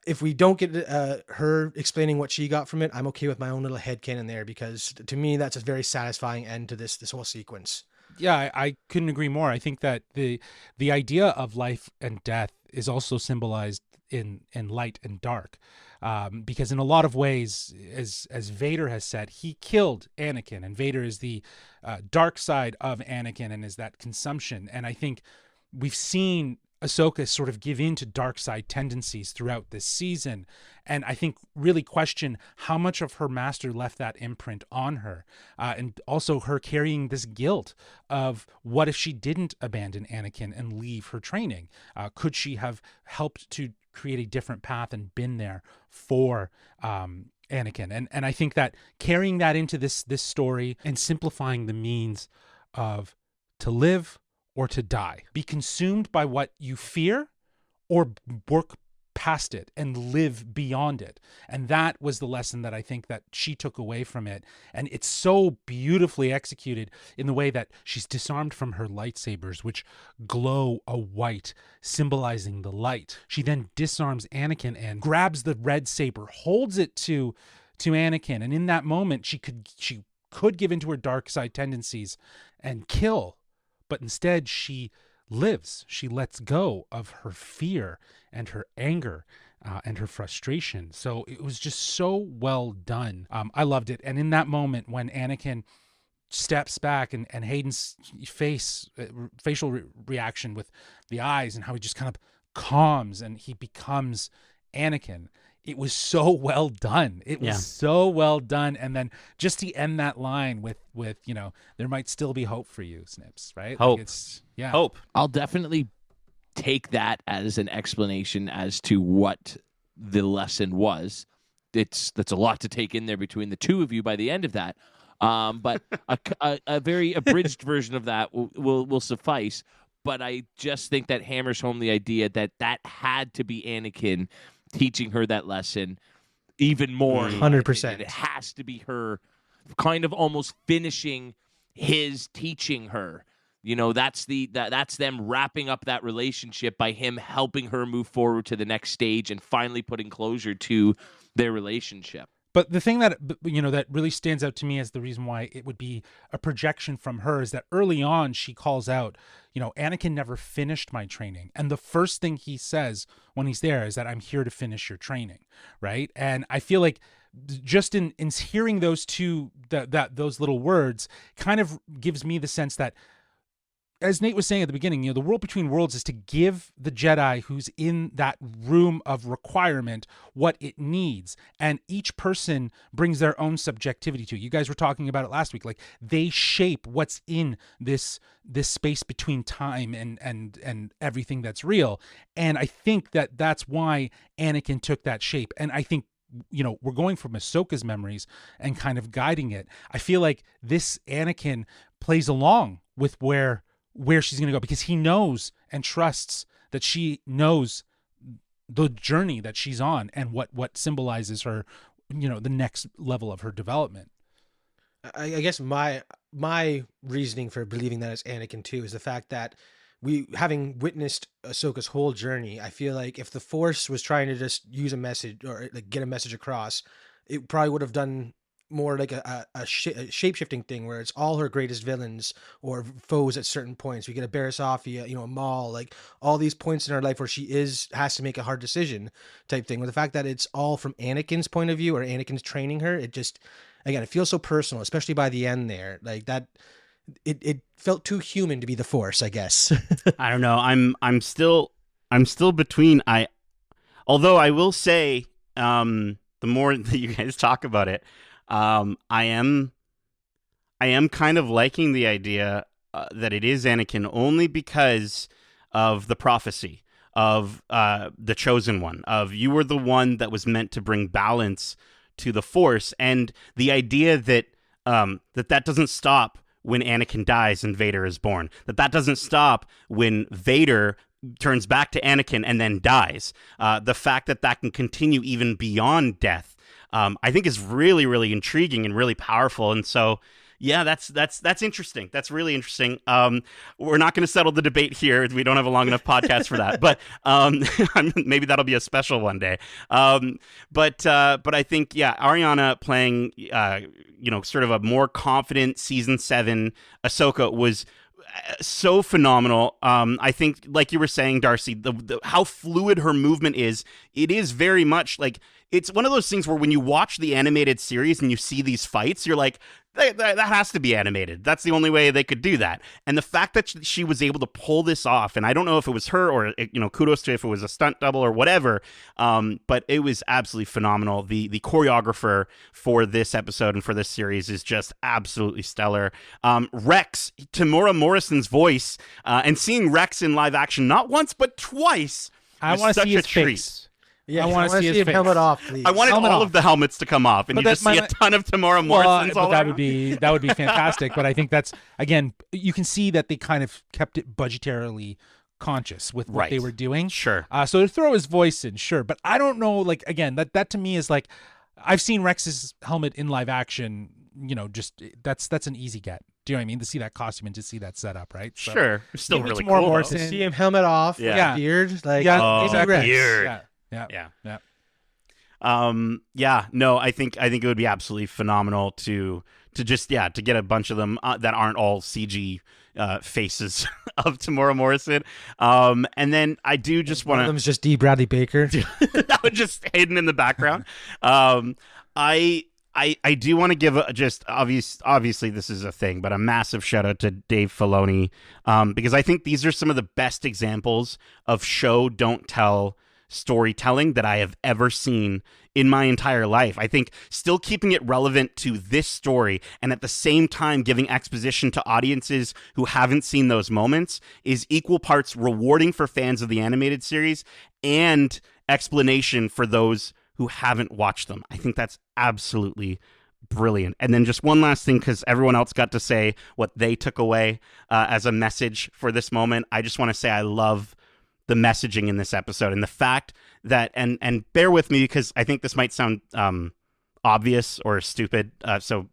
if we don't get her explaining what she got from it, I'm okay with my own little headcanon there, because to me, that's a very satisfying end to this whole sequence. Yeah, I couldn't agree more. I think that the idea of life and death is also symbolized in light and dark. Because in a lot of ways, as Vader has said, he killed Anakin, and Vader is the dark side of Anakin and is that consumption. And I think we've seen Ahsoka sort of give in to dark side tendencies throughout this season, and I think really question how much of her master left that imprint on her, and also her carrying this guilt of what if she didn't abandon Anakin and leave her training? Could she have helped to create a different path and been there for Anakin? And I think that carrying that into this story and simplifying the means of to live or to die, be consumed by what you fear, or work past it and live beyond it. And that was the lesson that I think that she took away from it. And it's so beautifully executed in the way that she's disarmed from her lightsabers, which glow a white, symbolizing the light. She then disarms Anakin and grabs the red saber, holds it to Anakin. And in that moment, she could give into her dark side tendencies and kill. But instead, she lives. She lets go of her fear and her anger and her frustration. So it was just so well done. I loved it. And in that moment, when Anakin steps back and Hayden's facial reaction with the eyes and how he just kind of calms and he becomes Anakin, it was so well done. It was so well done. And then just to end that line with there might still be hope for you, Snips, right? Hope. Like Hope. I'll definitely take that as an explanation as to what the lesson was. That's a lot to take in there between the two of you by the end of that. But a very abridged version of that will suffice. But I just think that hammers home the idea that had to be Anakin teaching her that lesson even more. 100%. It has to be her kind of almost finishing his teaching her. That's them wrapping up that relationship by him helping her move forward to the next stage and finally putting closure to their relationship. But the thing that that really stands out to me as the reason why it would be a projection from her is that early on she calls out, Anakin never finished my training. And the first thing he says when he's there is that I'm here to finish your training, right? And I feel like just in hearing those those little words kind of gives me the sense that, as Nate was saying at the beginning, the world between worlds is to give the Jedi who's in that room of requirement what it needs. And each person brings their own subjectivity to it. You guys were talking about it last week. Like, they shape what's in this space between time and everything that's real. And I think that that's why Anakin took that shape. And I think, we're going from Ahsoka's memories and kind of guiding it. I feel like this Anakin plays along with where she's going to go, because he knows and trusts that she knows the journey that she's on and what symbolizes her, the next level of her development. I guess my my reasoning for believing that it's Anakin too is the fact that we, having witnessed Ahsoka's whole journey, I feel like if the Force was trying to just use a message or like get a message across, it probably would have done more like a shape-shifting thing where it's all her greatest villains or foes at certain points. We get a Barasofia, a Maul, like all these points in her life where she has to make a hard decision type thing. With the fact that it's all from Anakin's point of view or Anakin's training her, it just, again, it feels so personal, especially by the end there. Like that, it felt too human to be the Force, I guess. I don't know. I'm still between. Although I will say, the more that you guys talk about it, I am kind of liking the idea that it is Anakin, only because of the prophecy of the chosen one, of you were the one that was meant to bring balance to the Force, and the idea that that doesn't stop when Anakin dies and Vader is born, that doesn't stop when Vader turns back to Anakin and then dies. The fact that can continue even beyond death, I think is really, really intriguing and really powerful. And so, yeah, that's interesting. That's really interesting. We're not going to settle the debate here. We don't have a long enough podcast for that. But maybe that'll be a special one day. But I think, yeah, Ariana playing, sort of a more confident season 7 Ahsoka was so phenomenal. I think, like you were saying, Darcy, the how fluid her movement is. It is very much like, it's one of those things where when you watch the animated series and you see these fights, you're like, that has to be animated. That's the only way they could do that. And the fact that she was able to pull this off, and I don't know if it was her or, kudos to if it was a stunt double or whatever, but it was absolutely phenomenal. The choreographer for this episode and for this series is just absolutely stellar. Rex, Tamora Morrison's voice, and seeing Rex in live action not once but twice, I want to see his treat. face. Yeah, I want to see his him face. helmet off, please. I wanted Helmet all off. of the helmets to come off, and But you just see a ton of Tamora Morrisons all that around. would be fantastic. But I think that's, again, you can see that they kind of kept it budgetarily conscious with what they were doing. Sure. So to throw his voice in, sure, but I don't know. Like, again, that to me is like, I've seen Rex's helmet in live action. Just that's an easy get. Do you know what I mean? To see that costume and to see that setup, right? So, Sure. It's still maybe really Tamora cool. Morrison. To see him helmet off, Yeah. beard, like Yeah, exactly. exactly. beard. Yeah. No, I think it would be absolutely phenomenal to just to get a bunch of them that aren't all CG faces of Tamora Morrison. And then I do just One want of to them's just D. Bradley Baker. that would just hidden in the background. I do want to give obviously this is a thing, but a massive shout out to Dave Filoni, because I think these are some of the best examples of show don't tell storytelling that I have ever seen in my entire life. I think still keeping it relevant to this story and at the same time giving exposition to audiences who haven't seen those moments is equal parts rewarding for fans of the animated series and explanation for those who haven't watched them. I think that's absolutely brilliant. And then just one last thing, because everyone else got to say what they took away as a message for this moment. I just want to say I love the messaging in this episode and the fact that, and bear with me because I think this might sound obvious or stupid, so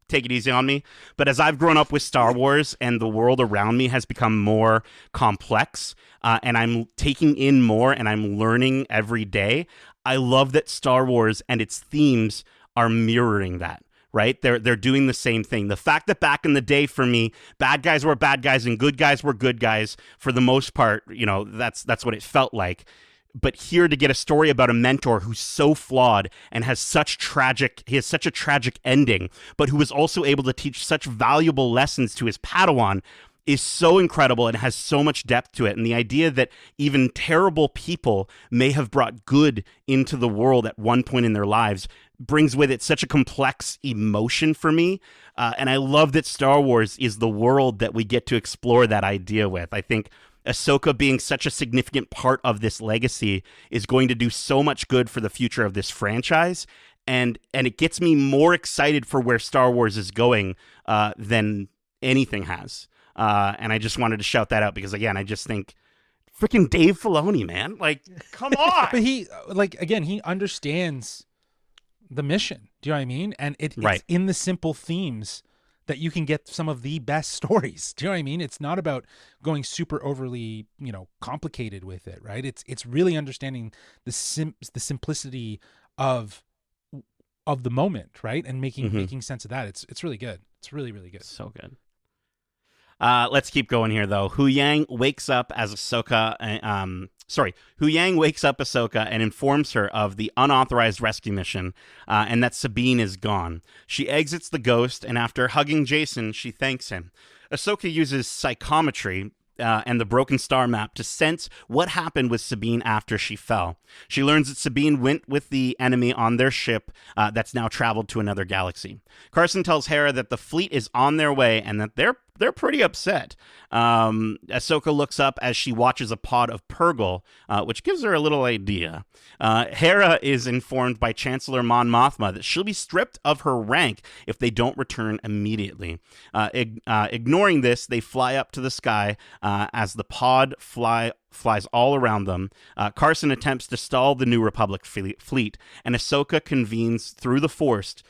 take it easy on me. But as I've grown up with Star Wars and the world around me has become more complex, and I'm taking in more and I'm learning every day, I love that Star Wars and its themes are mirroring that. Right? They're doing the same thing. The fact that back in the day for me, bad guys were bad guys and good guys were good guys for the most part, that's what it felt like. But here to get a story about a mentor who's so flawed and has such a tragic ending, but who was also able to teach such valuable lessons to his Padawan is so incredible and has so much depth to it. And the idea that even terrible people may have brought good into the world at one point in their lives brings with it such a complex emotion for me. And I love that Star Wars is the world that we get to explore that idea with. I think Ahsoka being such a significant part of this legacy is going to do so much good for the future of this franchise. And it gets me more excited for where Star Wars is going than anything has. And I just wanted to shout that out because, again, I just think freaking Dave Filoni, man, like, come on. But he understands the mission. Do you know what I mean? And it's Right. in the simple themes that you can get some of the best stories. Do you know what I mean? It's not about going super overly, complicated with it, right? It's really understanding the simplicity of the moment, right? And making sense of that. It's really good. It's really, really good. So good. Let's keep going here, though. Hu Yang wakes up Ahsoka and informs her of the unauthorized rescue mission, and that Sabine is gone. She exits the ghost, and after hugging Jason, she thanks him. Ahsoka uses psychometry and the broken star map to sense what happened with Sabine after she fell. She learns that Sabine went with the enemy on their ship that's now traveled to another galaxy. Carson tells Hera that the fleet is on their way and that they're pretty upset. Ahsoka looks up as she watches a pod of Purgle, which gives her a little idea. Hera is informed by Chancellor Mon Mothma that she'll be stripped of her rank if they don't return immediately. Ignoring this, they fly up to the sky as the pod flies all around them. Carson attempts to stall the New Republic fleet, and Ahsoka convenes through the Force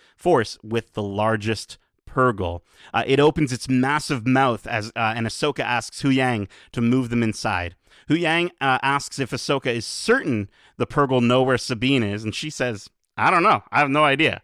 with the largest Purgle. It opens its massive mouth and Ahsoka asks Hu Yang to move them inside. Hu Yang asks if Ahsoka is certain the Purgle know where Sabine is, and she says, I don't know. I have no idea.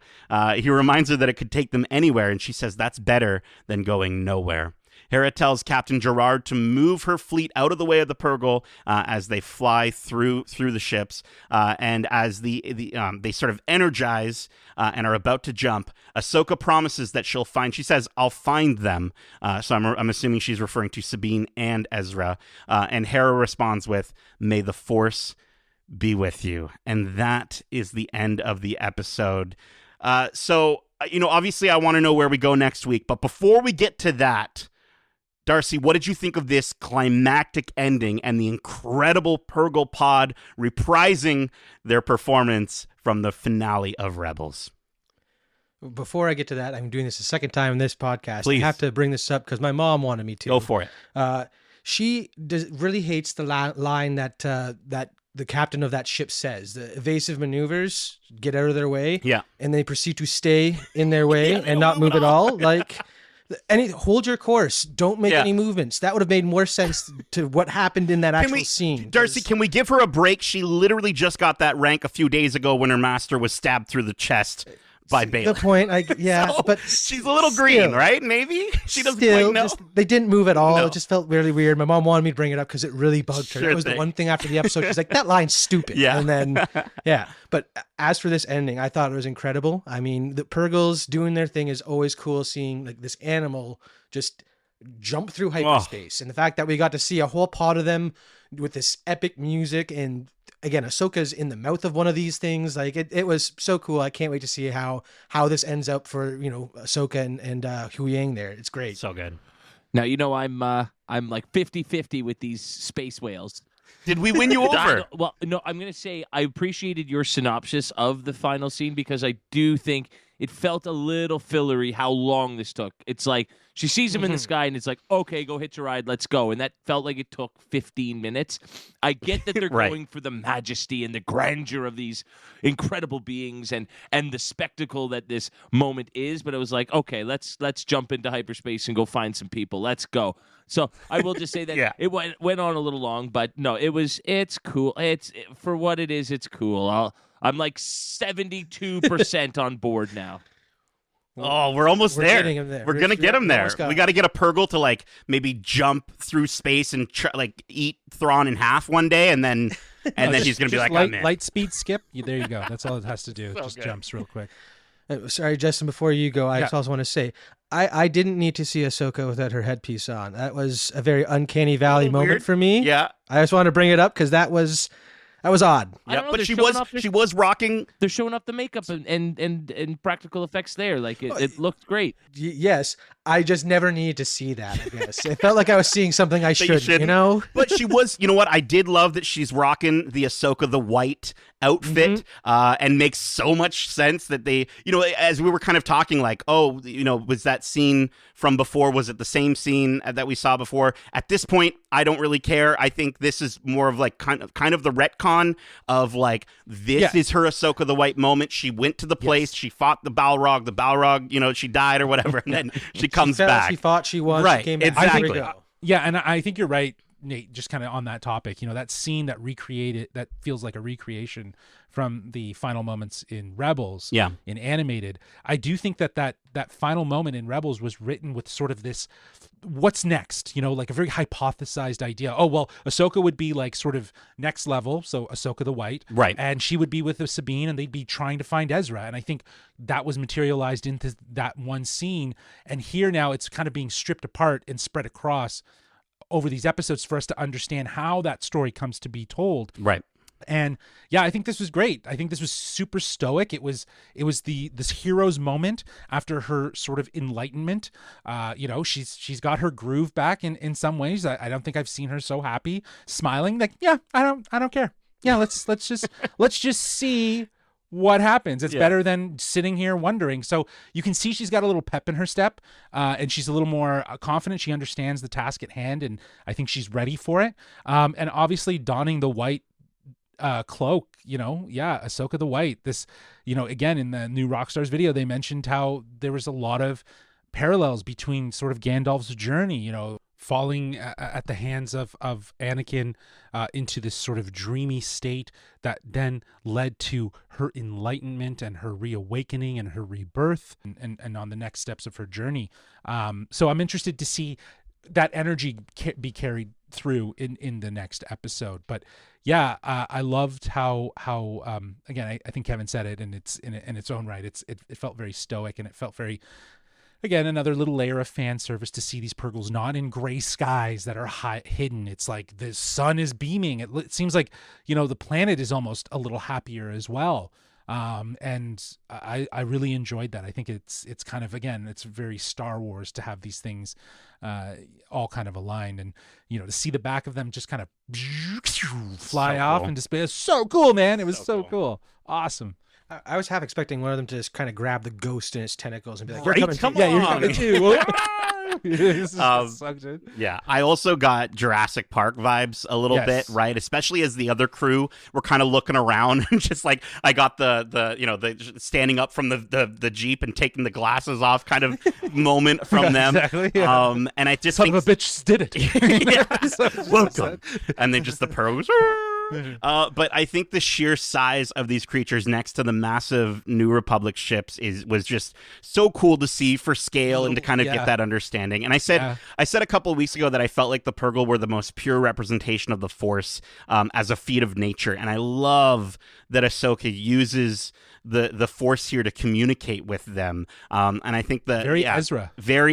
He reminds her that it could take them anywhere, and she says that's better than going nowhere. Hera tells Captain Gerard to move her fleet out of the way of the Purgle as they fly through the ships, and as they sort of energize and are about to jump, Ahsoka promises that she says, I'll find them. So I'm assuming she's referring to Sabine and Ezra. And Hera responds with, may the Force be with you. And that is the end of the episode. So, obviously I want to know where we go next week. But before we get to that, Darcy, what did you think of this climactic ending and the incredible Purgle pod reprising their performance from the finale of Rebels? Before I get to that, I'm doing this the second time in this podcast. Please. I have to bring this up because my mom wanted me to. Go for it. She really hates the line that the captain of that ship says. The evasive maneuvers, get out of their way. Yeah. And they proceed to stay in their way and not move at all. Hold your course. Don't make any movements. That would have made more sense to what happened in that actual scene. Darcy, can we give her a break? She literally just got that rank a few days ago when her master was stabbed through the chest by Baylor. The point, but she's a little green, right? Maybe she doesn't still, quite know. They didn't move at all. No. It just felt really weird. My mom wanted me to bring it up because it really bugged her. Sure That was thing. the one thing after the episode. She's like, that line's stupid. Yeah. And then, yeah. But as for this ending, I thought it was incredible. I mean, the Purgles doing their thing is always cool. Seeing this animal just jump through hyperspace, and the fact that we got to see a whole pod of them with this epic music, and again, Ahsoka's in the mouth of one of these things. It was so cool. I can't wait to see how this ends up for Ahsoka and Hu Yang there. It's great. So good. Now I'm like 50-50 with these space whales. Did we win you over? Well, no, I'm going to say I appreciated your synopsis of the final scene because I do think it felt a little fillery how long this took. It's like she sees him in the sky and it's like, okay, go hitch a ride, let's go. And that felt like it took 15 minutes. I get that they're Right. going for the majesty and the grandeur of these incredible beings and the spectacle that this moment is, but it was like, okay, let's jump into hyperspace and go find some people. Let's go. So I will just say that Yeah. it went on a little long, but no, it's cool. For what it is, it's cool. I'm like 72% on board now. Oh, we're almost We're there. getting him there. We're gonna get him We there. almost got We him. got to get a Purgle to maybe jump through space and eat Thrawn in half one day, and then he's gonna be like, I'm in. light speed skip. There you go. That's all it has to do. Just good. jumps real quick. Sorry, Justin, before you go, I Yeah. just also want to say, I didn't need to see Ahsoka without her headpiece on. That was a very uncanny valley little moment weird. for me. Yeah. I just wanted to bring it up because that was odd. I don't know, but they're she showing off she was rocking. They're showing off the makeup and practical effects there. Like it looked great. Yes, I just never needed to see that, I guess. It felt like I was seeing something I you shouldn't, shouldn't. But she was, you know what? I did love that she's rocking the Ahsoka the white outfit, and makes so much sense that they, as we were kind of talking, was that scene from before? Was it the same scene that we saw before? At this point, I don't really care. I think this is more of kind of the retcon of this is her Ahsoka the white moment. She went to the place, she fought the Balrog. The Balrog, she died or whatever, and then she comes felt, back. She thought she was. Right, She came back. exactly. Here we go. Yeah, and I think you're right, Nate, just kind of on that topic. That scene that feels like a recreation from the final moments in Rebels, in animated. I do think that final moment in Rebels was written with sort of this, what's next? Like a very hypothesized idea. Oh, well, Ahsoka would be like sort of next level, so Ahsoka the White. Right. And she would be with Sabine, and they'd be trying to find Ezra. And I think that was materialized into that one scene. And here now it's kind of being stripped apart and spread across over these episodes for us to understand how that story comes to be told. Right. And yeah, I think this was great. I think this was super stoic. It was this hero's moment after her sort of enlightenment. She's got her groove back in some ways. I don't think I've seen her so happy, smiling. Like, yeah, I don't care. Yeah, let's just see what happens. It's better than sitting here wondering. So you can see she's got a little pep in her step, and she's a little more confident. She understands the task at hand, and I think she's ready for it. And obviously donning the white cloak, Ahsoka the White. This, again, in the new Rockstars video, they mentioned how there was a lot of parallels between sort of Gandalf's journey, falling at the hands of Anakin into this sort of dreamy state that then led to her enlightenment and her reawakening and her rebirth and on the next steps of her journey. So I'm interested to see that energy be carried through in the next episode. But yeah, I loved how again, I think Kevin said it, and it's in its own right. It felt very stoic, and it felt very, again, another little layer of fan service to see these Purgles not in gray skies that are hidden. It's like the sun is beaming. It seems like, the planet is almost a little happier as well. And I really enjoyed that. I think it's kind of, again, it's very Star Wars to have these things all kind of aligned, and to see the back of them just kind of fly off into space. It's so cool, man. It was so cool. Awesome. I was half expecting one of them to just kind of grab the ghost in its tentacles and be like, Right? "You're coming, Come yeah, you're on." coming too." This is sucked in. Yeah, I also got Jurassic Park vibes a little bit, right? Especially as the other crew were kind of looking around and just like, I got the standing up from the Jeep and taking the glasses off kind of moment from them. Exactly. Yeah. And I just Son think of a bitch did it. yeah. Welcome. And they just the pros. But I think the sheer size of these creatures next to the massive New Republic ships was just so cool to see for scale and to kind of get that understanding. And I said a couple of weeks ago that I felt like the Purgle were the most pure representation of the Force as a feat of nature. And I love that Ahsoka uses the Force here to communicate with them. And I think that very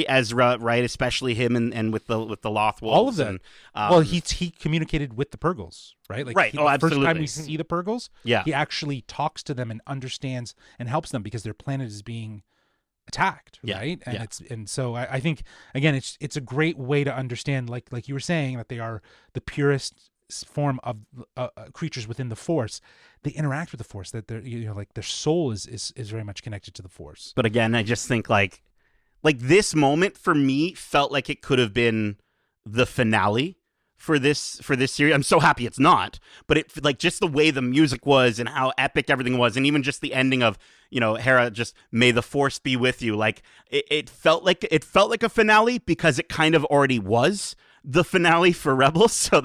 Ezra, right? Especially him and with the Loth wolves. All of them. Well, he communicated with the Purgles, right? Like, right. The first time we see the Purgles, he actually talks to them and understands and helps them because their planet is being attacked, right? And so I think, again, it's a great way to understand, like you were saying, that they are the purest form of creatures within the Force. They interact with the Force, that they're, like, their soul is very much connected to the Force. But again, I just think like this moment for me felt like it could have been the finale for this series. I'm so happy it's not, but it, like, just the way the music was and how epic everything was, and even just the ending of, Hera just, may the Force be with you. Like, it felt like a finale because it kind of already was the finale for Rebels. So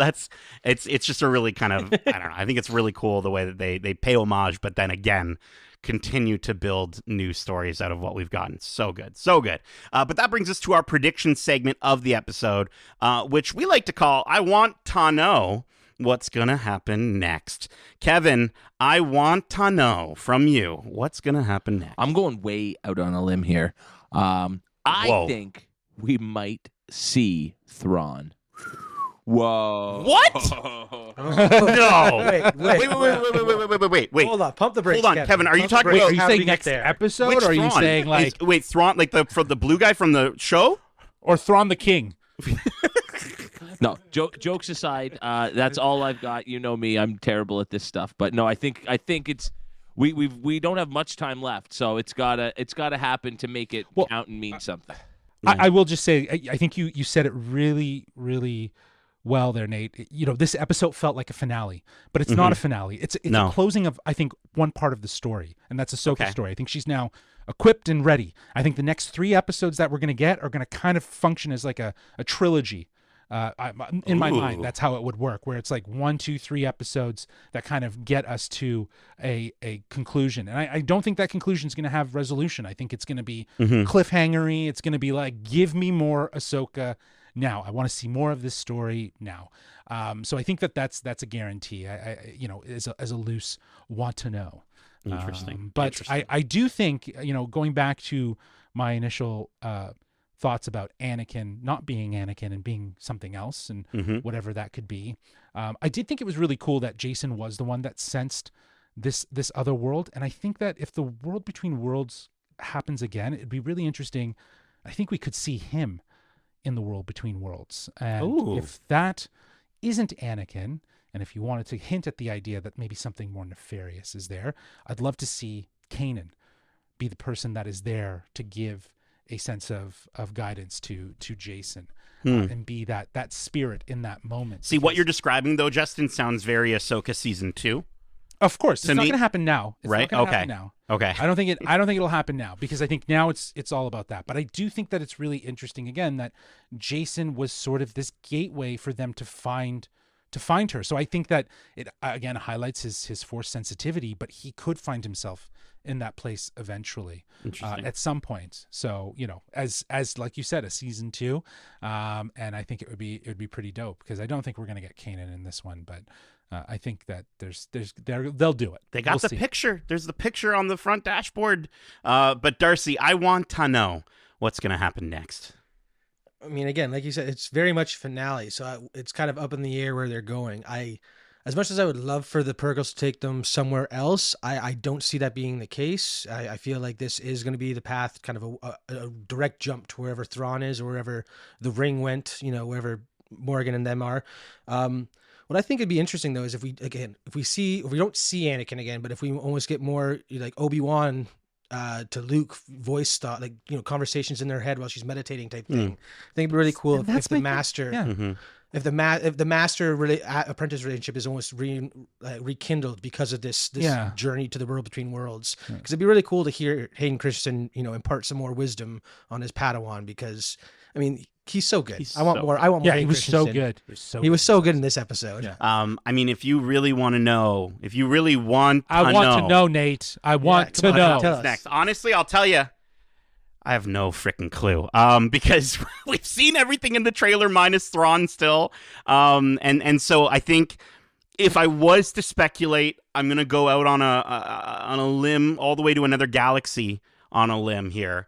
it's just a really kind of, I don't know, I think it's really cool the way that they pay homage, but then again continue to build new stories out of what we've gotten. So good. But that brings us to our prediction segment of the episode, which we like to call I Want to Know What's Gonna Happen Next. Kevin, I want to know from you what's gonna happen next. I'm going way out on a limb here. I think we might see Thrawn. Whoa. What? No. Wait. Hold on. Pump the brakes. Hold on, Kevin. Are you talking Wait, about? are you saying next episode, Which or are you Thrawn? saying like Thrawn, like the blue guy from the show? or Thrawn the King? No, jokes aside, that's all I've got. You know me, I'm terrible at this stuff. But no, I think it's we don't have much time left, so it's gotta happen to make it count and mean something. I will just say, I think you said it really, really well there, Nate. This episode felt like a finale, but it's not a finale. It's a closing of, I think, one part of the story, and that's Ahsoka's story. I think she's now equipped and ready. I think the next 3 episodes that we're going to get are going to kind of function as like a trilogy. In my mind, that's how it would work, where it's like 1, 2, 3 episodes that kind of get us to a conclusion. And I don't think that conclusion is going to have resolution. I think it's going to be cliffhangery. It's going to be like, give me more Ahsoka now. I want to see more of this story now. So I think that's a guarantee. I as a loose want to know. Interesting. But I do think, going back to my initial thoughts about Anakin not being Anakin and being something else and whatever that could be. I did think it was really cool that Jason was the one that sensed this other world. And I think that if the world between worlds happens again, it'd be really interesting. I think we could see him in the world between worlds. And if that isn't Anakin, and if you wanted to hint at the idea that maybe something more nefarious is there, I'd love to see Kanan be the person that is there to give a sense of guidance to Jason and be that spirit in that moment. See, what you're describing, though, Justin, sounds very Ahsoka season 2. Of course, it's not going to happen now. It's right? Not gonna happen now. Okay. I don't think it'll happen now, because I think now it's all about that. But I do think that it's really interesting again that Jason was sort of this gateway for them to find her. So I think that it again highlights his Force sensitivity, but he could find himself in that place eventually at some point. So, as like you said, a season 2, and I think it would be pretty dope, because I don't think we're going to get Kanan in this one, but I think that they'll do it. They got the picture. There's the picture on the front dashboard. But Darcy, I want to know what's going to happen next. I mean, again, like you said, it's very much finale, so it's kind of up in the air where they're going. As much as I would love for the Purgles to take them somewhere else, I don't see that being the case. I feel like this is going to be the path, kind of a direct jump to wherever Thrawn is, or wherever the ring went, wherever Morgan and them are. What I think would be interesting, though, is if we don't see Anakin again, but if we almost get more like Obi-Wan to Luke voice thought, like, conversations in their head while she's meditating type thing. I think it'd be really cool if the master, if the master apprentice relationship is almost rekindled because of this journey to the world between worlds. Because it'd be really cool to hear Hayden Christensen, impart some more wisdom on his Padawan, because I mean, he's so good. I want more. Yeah, he was so good. He was so good in this episode. Yeah. I mean, if you really want to know, I want to know, Nate. I want to know. Tell us. Next, honestly, I'll tell you, I have no freaking clue. Because we've seen everything in the trailer minus Thrawn still. And so I think if I was to speculate, I'm gonna go out on a limb all the way to another galaxy on a limb here.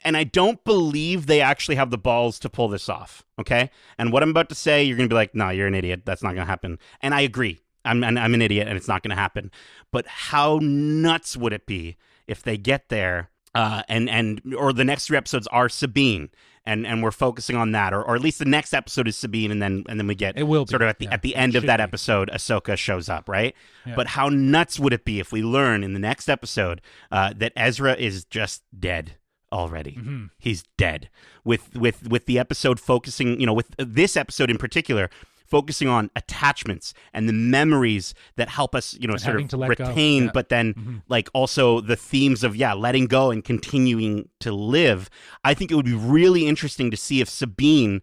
And I don't believe they actually have the balls to pull this off, okay? And what I'm about to say, you're going to be like, no, you're an idiot. That's not going to happen. And I agree. I'm an idiot, and it's not going to happen. But how nuts would it be if they get there or the next 3 episodes are Sabine, and we're focusing on that, or at least the next episode is Sabine, and then we get sort of at the end of that episode, Ahsoka shows up, right? Yeah. But how nuts would it be if we learn in the next episode that Ezra is just dead already? He's dead. With the episode focusing, with this episode in particular, focusing on attachments and the memories that help us, sort of retain, but then like also the themes of letting go and continuing to live. I think it would be really interesting to see if Sabine,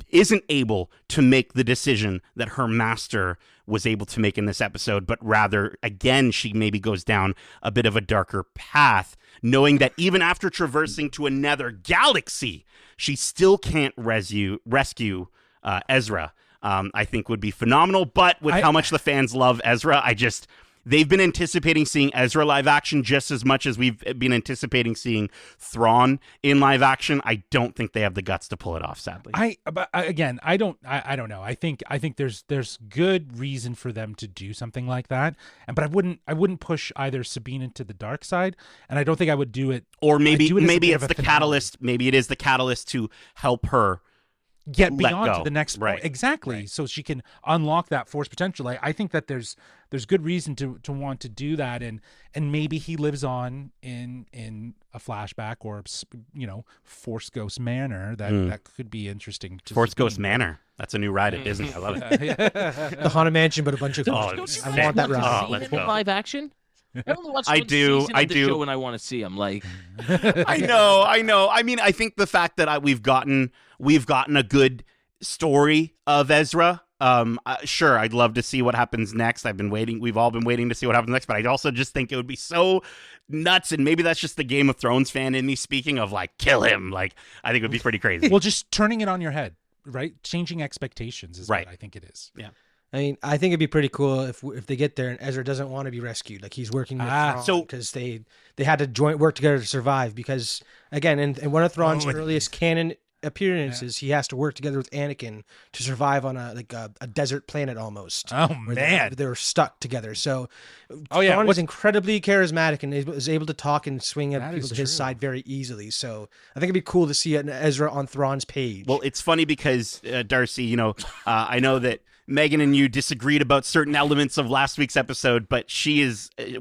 isn't able to make the decision that her master was able to make in this episode, but rather, again, she maybe goes down a bit of a darker path, knowing that even after traversing to another galaxy, she still can't rescue Ezra. I think would be phenomenal, but with how much the fans love Ezra, they've been anticipating seeing Ezra live action just as much as we've been anticipating seeing Thrawn in live action. I don't think they have the guts to pull it off, sadly. I don't know. I think there's good reason for them to do something like that. But I wouldn't push either Sabine into the dark side, and I don't think I would do it. Or maybe it's the catalyst. Maybe it is the catalyst to help her get beyond to the next point. Exactly. Right. So she can unlock that Force potential. I think that there's good reason to want to do that, and maybe he lives on in a flashback or Force Ghost Manor that could be interesting to Force Ghost Manor. That's a new ride at Disney. I love it. The Haunted Mansion, but a bunch of I want that ride. Let's in go. live action? I only watch I one do, season I of the do. show when I want to see him. Like, I know. I mean, I think the fact that we've gotten a good story of Ezra. Sure, I'd love to see what happens next. We've all been waiting to see what happens next, but I also just think it would be so nuts, and maybe that's just the Game of Thrones fan in me speaking of like, kill him. Like, I think it would be pretty crazy. Well, just turning it on your head, right? Changing expectations is Right. what I think it is. Yeah. I mean, I think it'd be pretty cool if they get there and Ezra doesn't want to be rescued. Like he's working with Thrawn so- because they had to joint work together to survive. Because again, in one of Thrawn's earliest canon appearances, he has to work together with Anakin to survive on a desert planet almost. Oh where man. they were stuck together. So, Oh, yeah, Thrawn what's- is incredibly charismatic and is able to talk and swing That at people is to his true. side very easily. So, I think it'd be cool to see an Ezra on Thrawn's page. Well, it's funny because Darcy, I know that Megan and you disagreed about certain elements of last week's episode, but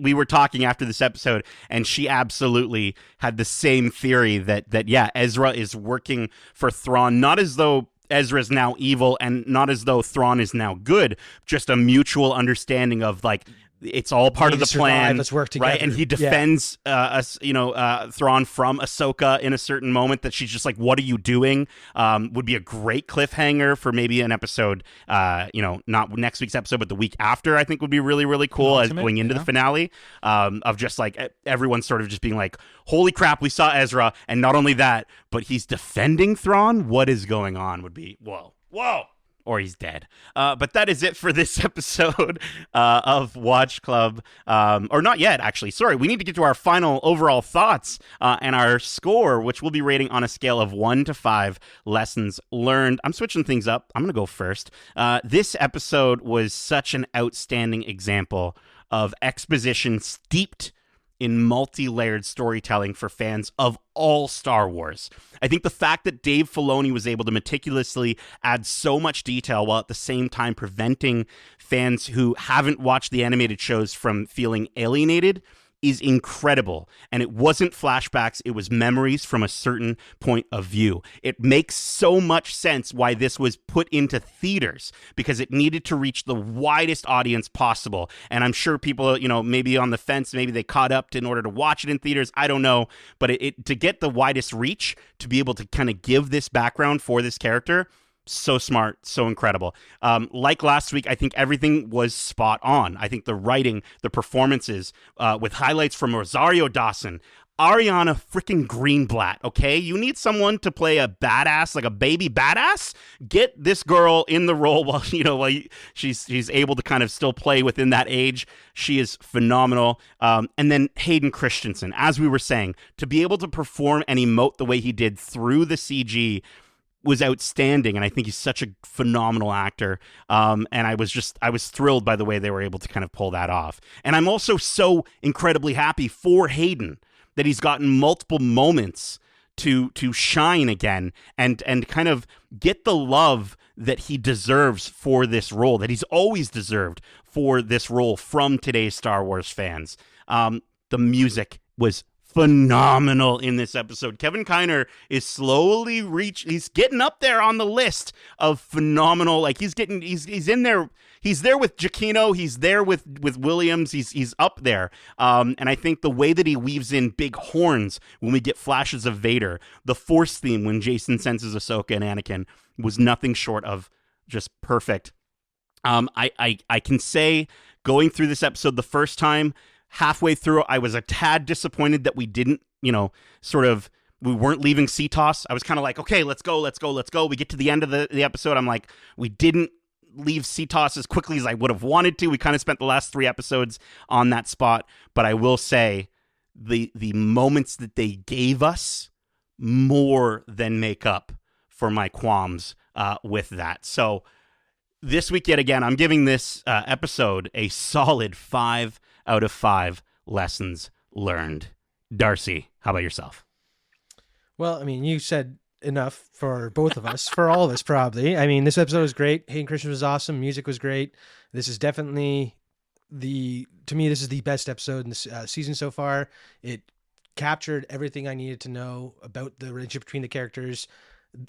we were talking after this episode, and she absolutely had the same theory that yeah, Ezra is working for Thrawn, not as though Ezra's now evil and not as though Thrawn is now good, just a mutual understanding of like, it's all part of need the to survive, plan, let's work right? And together. he defends Thrawn from Ahsoka in a certain moment that she's just like, "What are you doing?" Would be a great cliffhanger for maybe an episode. Not next week's episode, but the week after. I think would be really, really cool as Ultimate, going into yeah. the finale. Of just like everyone sort of just being like, "Holy crap, we saw Ezra!" And not only that, but he's defending Thrawn. What is going on? Would be whoa. Or he's dead. But that is it for this episode of Watch Club. Or not yet, actually. Sorry, we need to get to our final overall thoughts and our score, which we'll be rating on a scale of 1 to 5 lessons learned. I'm switching things up. I'm going to go first. This episode was such an outstanding example of exposition steeped in multi-layered storytelling for fans of all Star Wars. I think the fact that Dave Filoni was able to meticulously add so much detail while at the same time preventing fans who haven't watched the animated shows from feeling alienated is incredible. And it wasn't flashbacks, it was memories from a certain point of view. It makes so much sense why this was put into theaters, because it needed to reach the widest audience possible. And I'm sure people, maybe on the fence, maybe they caught up in order to watch it in theaters. I don't know. But it to get the widest reach, to be able to kind of give this background for this character, so smart, so incredible. Like last week, I think everything was spot on. I think the writing, the performances, with highlights from Rosario Dawson, Ariana freaking Greenblatt, okay? You need someone to play a badass, like a baby badass? Get this girl in the role while she's able to kind of still play within that age. She is phenomenal. And then Hayden Christensen, as we were saying, to be able to perform and emote the way he did through the CG was outstanding, and I think he's such a phenomenal actor. And I was thrilled by the way they were able to kind of pull that off. And I'm also so incredibly happy for Hayden that he's gotten multiple moments to shine again and kind of get the love that he deserves for this role, that he's always deserved for this role from today's Star Wars fans. The music was phenomenal in this episode. Kevin Kiner is slowly he's getting up there on the list of phenomenal, like he's in there, he's there with Giacchino, he's there with Williams, he's up there. And I think the way that he weaves in big horns when we get flashes of Vader, the Force theme when Jason senses Ahsoka and Anakin was nothing short of just perfect. I can say, going through this episode the first time, halfway through, I was a tad disappointed that we didn't, we weren't leaving CTOS. I was kind of like, okay, let's go. We get to the end of the episode. I'm like, we didn't leave CTOS as quickly as I would have wanted to. We kind of spent the last 3 episodes on that spot. But I will say the moments that they gave us more than make up for my qualms with that. So this week, yet again, I'm giving this episode a solid 5 out of 5 lessons learned. Darcy, how about yourself? Well, I mean, you said enough for both of us, for all of us probably. I mean, this episode was great. Hayden Christensen was awesome. Music was great. This is definitely this is the best episode in this season so far. It captured everything I needed to know about the relationship between the characters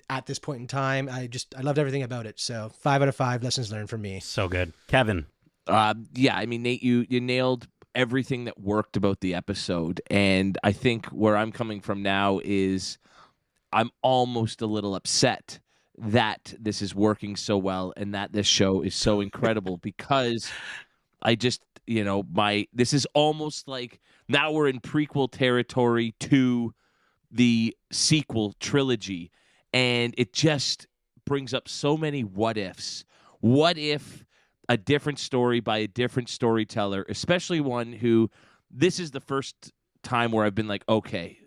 at this point in time. I loved everything about it. So 5 out of 5 lessons learned for me. So good. Kevin. Yeah, I mean, Nate, you nailed everything that worked about the episode. And I think where I'm coming from now is I'm almost a little upset that this is working so well and that this show is so incredible because I just, this is almost like now we're in prequel territory to the sequel trilogy, and it just brings up so many what ifs. What if a different story by a different storyteller, especially one who, this is the first time where I've been like, okay,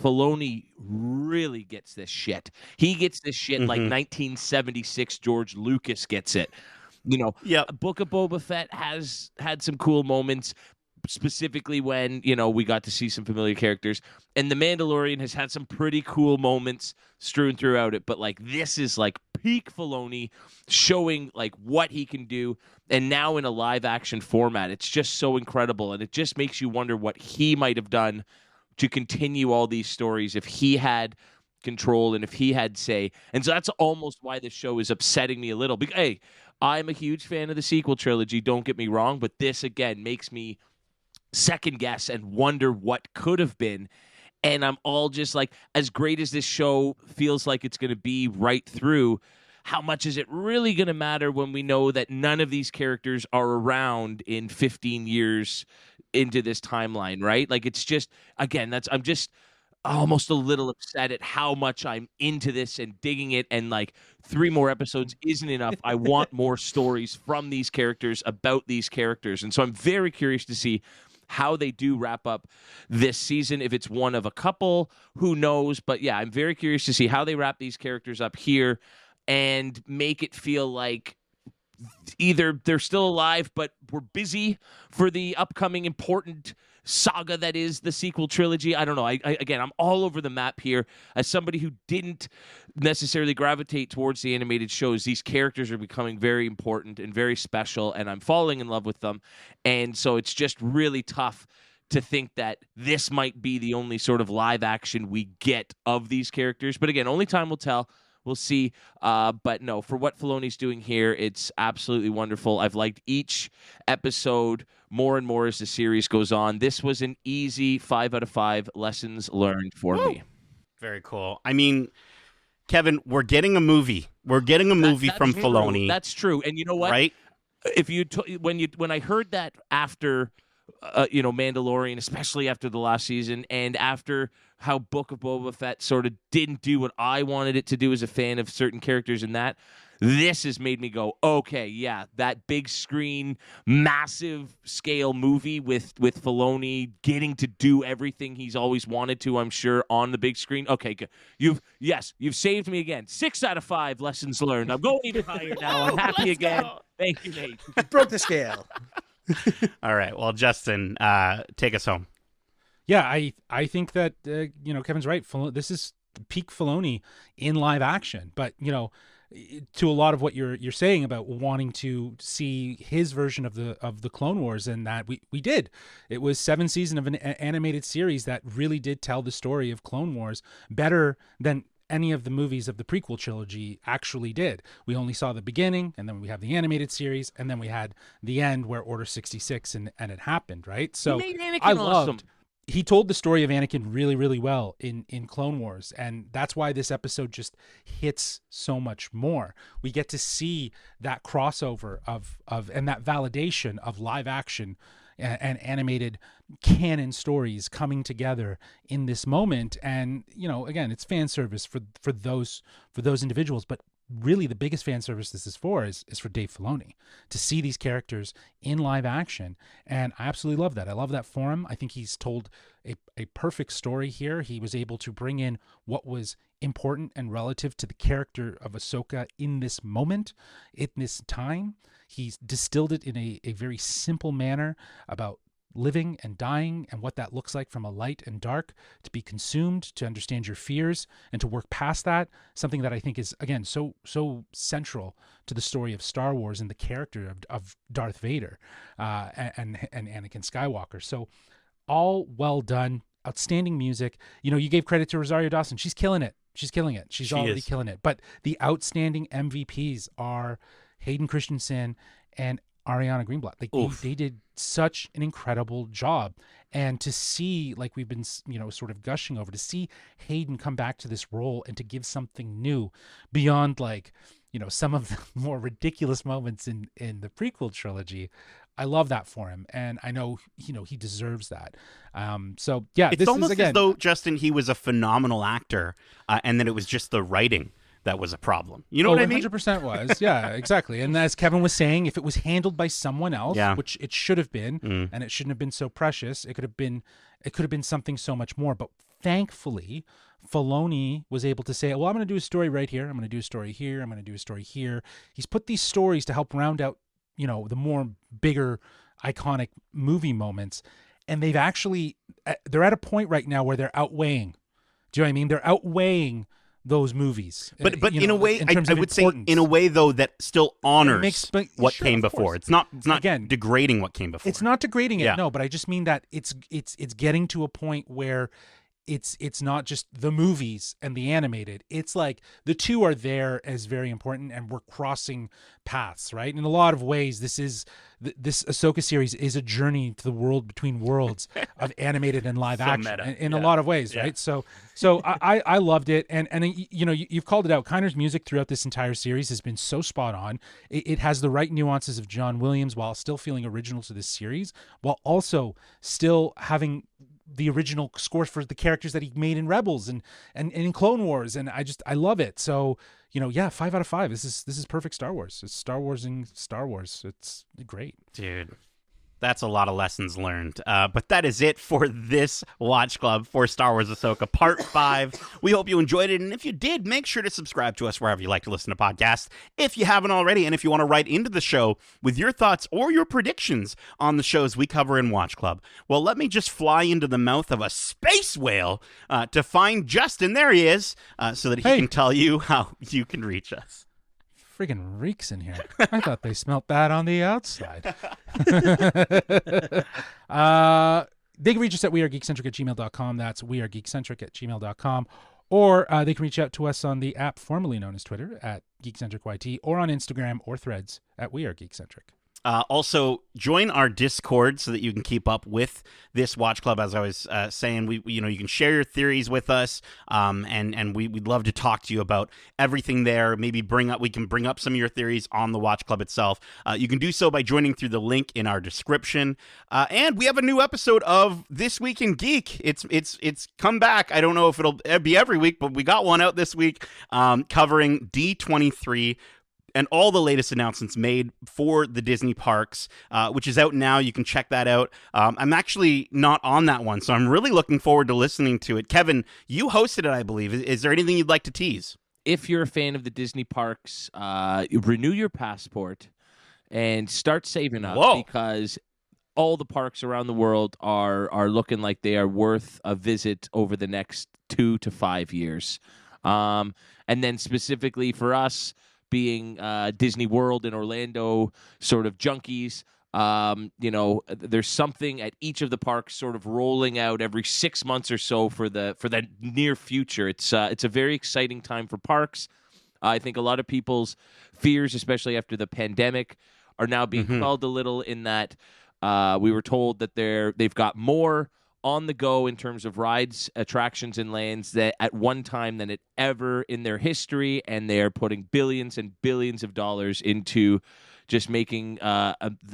Filoni really gets this shit. He gets this shit like 1976 George Lucas gets it. Book of Boba Fett has had some cool moments, specifically when, we got to see some familiar characters. And The Mandalorian has had some pretty cool moments strewn throughout it. But, like, this is, like, peak Filoni showing, like, what he can do. And now in a live-action format, it's just so incredible. And it just makes you wonder what he might have done to continue all these stories if he had control and if he had say. And so that's almost why this show is upsetting me a little. Because, hey, I'm a huge fan of the sequel trilogy, don't get me wrong, but this, again, makes me second guess and wonder what could have been. And I'm all just like, as great as this show feels like it's going to be right through, how much is it really going to matter when we know that none of these characters are around in 15 years into this timeline, right? Like, it's just, again, I'm just almost a little upset at how much I'm into this and digging it, and like 3 more episodes isn't enough. I want more stories from these characters about these characters. And so I'm very curious to see how they do wrap up this season. If it's one of a couple, who knows? But yeah, I'm very curious to see how they wrap these characters up here and make it feel like either they're still alive, but we're busy for the upcoming important saga that is the sequel trilogy. I don't know. Again, I'm all over the map here. As somebody who didn't necessarily gravitate towards the animated shows, these characters are becoming very important and very special, and I'm falling in love with them. And so it's just really tough to think that this might be the only sort of live action we get of these characters. But again, only time will tell. We'll see. But no, for what Filoni's doing here, it's absolutely wonderful. I've liked each episode more and more as the series goes on. This was an easy 5 out of 5 lessons learned for me. Very cool. I mean, Kevin, we're getting a movie. We're getting a movie from true. Filoni. That's true. And you know what? Right? If you when I heard that after Mandalorian, especially after the last season, and after how Book of Boba Fett sort of didn't do what I wanted it to do as a fan of certain characters in that, this has made me go, okay, yeah, that big screen, massive scale movie with Filoni getting to do everything he's always wanted to, I'm sure, on the big screen. Okay, good. You've saved me again. 6 out of 5 lessons learned. I'm going even higher now. I'm happy again. Go. Thank you, Nate. Broke the scale. All right. Well, Justin, take us home. Yeah, I think that Kevin's right. This is peak Filoni in live action, but to a lot of what you're saying about wanting to see his version of the Clone Wars, and that we did. It was 7 seasons of an animated series that really did tell the story of Clone Wars better than any of the movies of the prequel trilogy actually did. We only saw the beginning, and then we have the animated series, and then we had the end where Order 66 and it happened, right? So he made Anakin I awesome. loved. He told the story of Anakin really, really well in Clone Wars, and that's why this episode just hits so much more. We get to see that crossover of and that validation of live action and animated canon stories coming together in this moment. And again, it's fan service for those individuals, but really the biggest fan service this is for is for Dave Filoni, to see these characters in live action. And I absolutely love that. I love that for him. I think he's told a perfect story here. He was able to bring in what was important and relative to the character of Ahsoka in this moment, in this time. He's distilled it in a very simple manner about living and dying and what that looks like from a light and dark, to be consumed, to understand your fears, and to work past that. Something that I think is, again, so central to the story of Star Wars and the character of Darth Vader and Anakin Skywalker. So all well done. Outstanding music. You gave credit to Rosario Dawson. She's killing it. She's already killing it. But the outstanding MVPs are Hayden Christensen and Ariana Greenblatt. Like they did such an incredible job. And to see, like we've been, sort of gushing over, to see Hayden come back to this role and to give something new beyond, like, some of the more ridiculous moments in the prequel trilogy. I love that for him, and I know he deserves that. So yeah, it's almost as though, Justin, he was a phenomenal actor, and that it was just the writing that was a problem. You know what I mean? 100% was. Yeah, exactly. And as Kevin was saying, if it was handled by someone else, which it should have been, and it shouldn't have been so precious, it could have been something so much more. But thankfully, Filoni was able to say, well, I'm going to do a story right here. I'm going to do a story here. I'm going to do a story here. He's put these stories to help round out, the more bigger, iconic movie moments. And they're at a point right now where they're outweighing. Do you know what I mean? They're outweighing those movies, but in a way, I would say in a way though that still honors what came before. It's not again degrading what came before. It's not degrading it, no. But I just mean that it's getting to a point where it's not just the movies and the animated. It's like the two are there as very important, and we're crossing paths, right? In a lot of ways, this Ahsoka series is a journey to the world between worlds of animated and live action in a lot of ways, right? So I loved it, and you've called it out. Kiner's music throughout this entire series has been so spot on. It has the right nuances of John Williams while still feeling original to this series, while also still having the original scores for the characters that he made in Rebels and in Clone Wars, and I love it. So 5 out of 5. This is perfect Star Wars. It's Star Warsing Star Wars. It's great, dude. That's a lot of lessons learned. But that is it for this Watch Club for Star Wars Ahsoka Part 5. We hope you enjoyed it. And if you did, make sure to subscribe to us wherever you like to listen to podcasts, if you haven't already. And if you want to write into the show with your thoughts or your predictions on the shows we cover in Watch Club, well, let me just fly into the mouth of a space whale to find Justin. There he is, so that he can tell you how you can reach us. Friggin' reeks in here. I thought they smelt bad on the outside. They can reach us at wearegeekcentric@gmail.com. That's wearegeekcentric@gmail.com. Or they can reach out to us on the app formerly known as Twitter at GeekcentricYT, or on Instagram or Threads at wearegeekcentric. Also, join our Discord so that you can keep up with this Watch Club. As I was saying, you can share your theories with us, and we'd love to talk to you about everything there. Maybe we can bring up some of your theories on the Watch Club itself. You can do so by joining through the link in our description. And we have a new episode of This Week in Geek. It's come back. I don't know if it'll be every week, but we got one out this week covering D23. And all the latest announcements made for the Disney parks, which is out now. You can check that out. I'm actually not on that one, so I'm really looking forward to listening to it. Kevin, you hosted it, I believe. Is there anything you'd like to tease? If you're a fan of the Disney parks, renew your passport and start saving up, because all the parks around the world are looking like they are worth a visit over the next 2 to 5 years. And then specifically for us, being Disney World in Orlando sort of junkies, there's something at each of the parks sort of rolling out every 6 months or so for the near future. It's a very exciting time for parks. I think a lot of people's fears, especially after the pandemic, are now being quelled a little, in that we were told that they've got more on the go in terms of rides, attractions, and lands that at one time than it ever in their history, and they're putting billions and billions of dollars into just making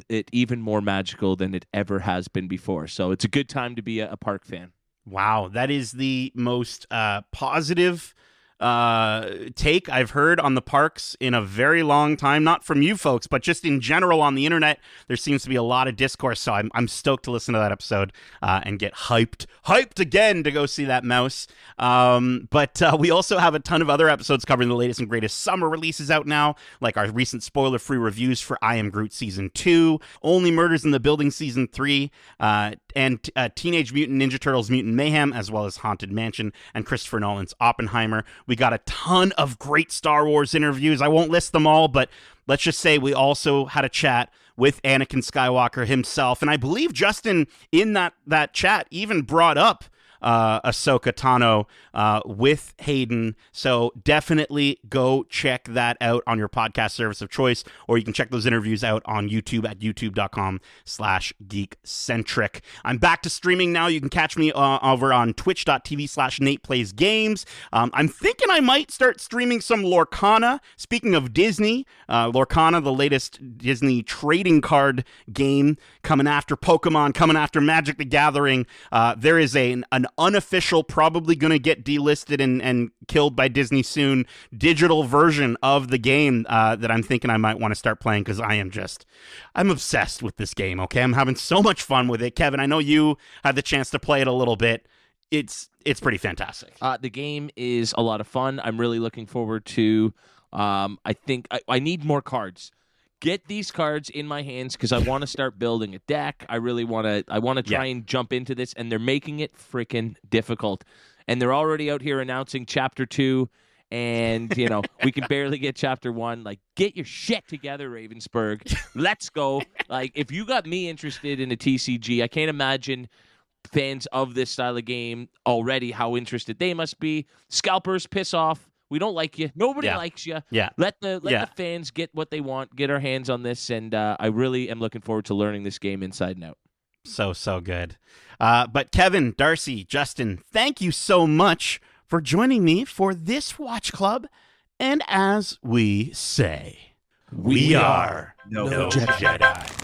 it even more magical than it ever has been before. So it's a good time to be a park fan. Wow, that is the most positive take I've heard on the parks in a very long time. Not from you folks, but just in general on the internet. There seems to be a lot of discourse, so I'm stoked to listen to that episode and get hyped again to go see that mouse. But we also have a ton of other episodes covering the latest and greatest summer releases out now, like our recent spoiler-free reviews for I Am Groot Season 2, Only Murders in the Building Season 3, and Teenage Mutant Ninja Turtles Mutant Mayhem, as well as Haunted Mansion and Christopher Nolan's Oppenheimer. We got a ton of great Star Wars interviews. I won't list them all, but let's just say we also had a chat with Anakin Skywalker himself. And I believe Justin, in that chat, even brought up Ahsoka Tano with Hayden. So definitely go check that out on your podcast service of choice, or you can check those interviews out on YouTube at youtube.com/geekcentric. I'm back to streaming now. You can catch me over on twitch.tv/NatePlaysGames. I'm thinking I might start streaming some Lorcana. Speaking of Disney, Lorcana, the latest Disney trading card game, coming after Pokemon, coming after Magic the Gathering. There is an unofficial, probably going to get delisted and killed by Disney soon, digital version of the game that I'm thinking I might want to start playing, because I'm obsessed with this game, okay? I'm having so much fun with it. Kevin, I know you had the chance to play it a little bit. It's pretty fantastic. The game is a lot of fun. I'm really looking forward to. I think I need more cards. Get these cards in my hands, because I want to start building a deck. I really want to. I want to try and jump into this, and they're making it freaking difficult. And they're already out here announcing Chapter 2, and we can barely get Chapter 1. Like, get your shit together, Ravensburg. Let's go. Like, if you got me interested in a TCG, I can't imagine fans of this style of game already how interested they must be. Scalpers, piss off. We don't like you. Nobody likes you. Yeah. Let the fans get what they want, get our hands on this, and I really am looking forward to learning this game inside and out. So good. But Kevin, Darcy, Justin, thank you so much for joining me for this Watch Club. And as we say, we are no Jedi.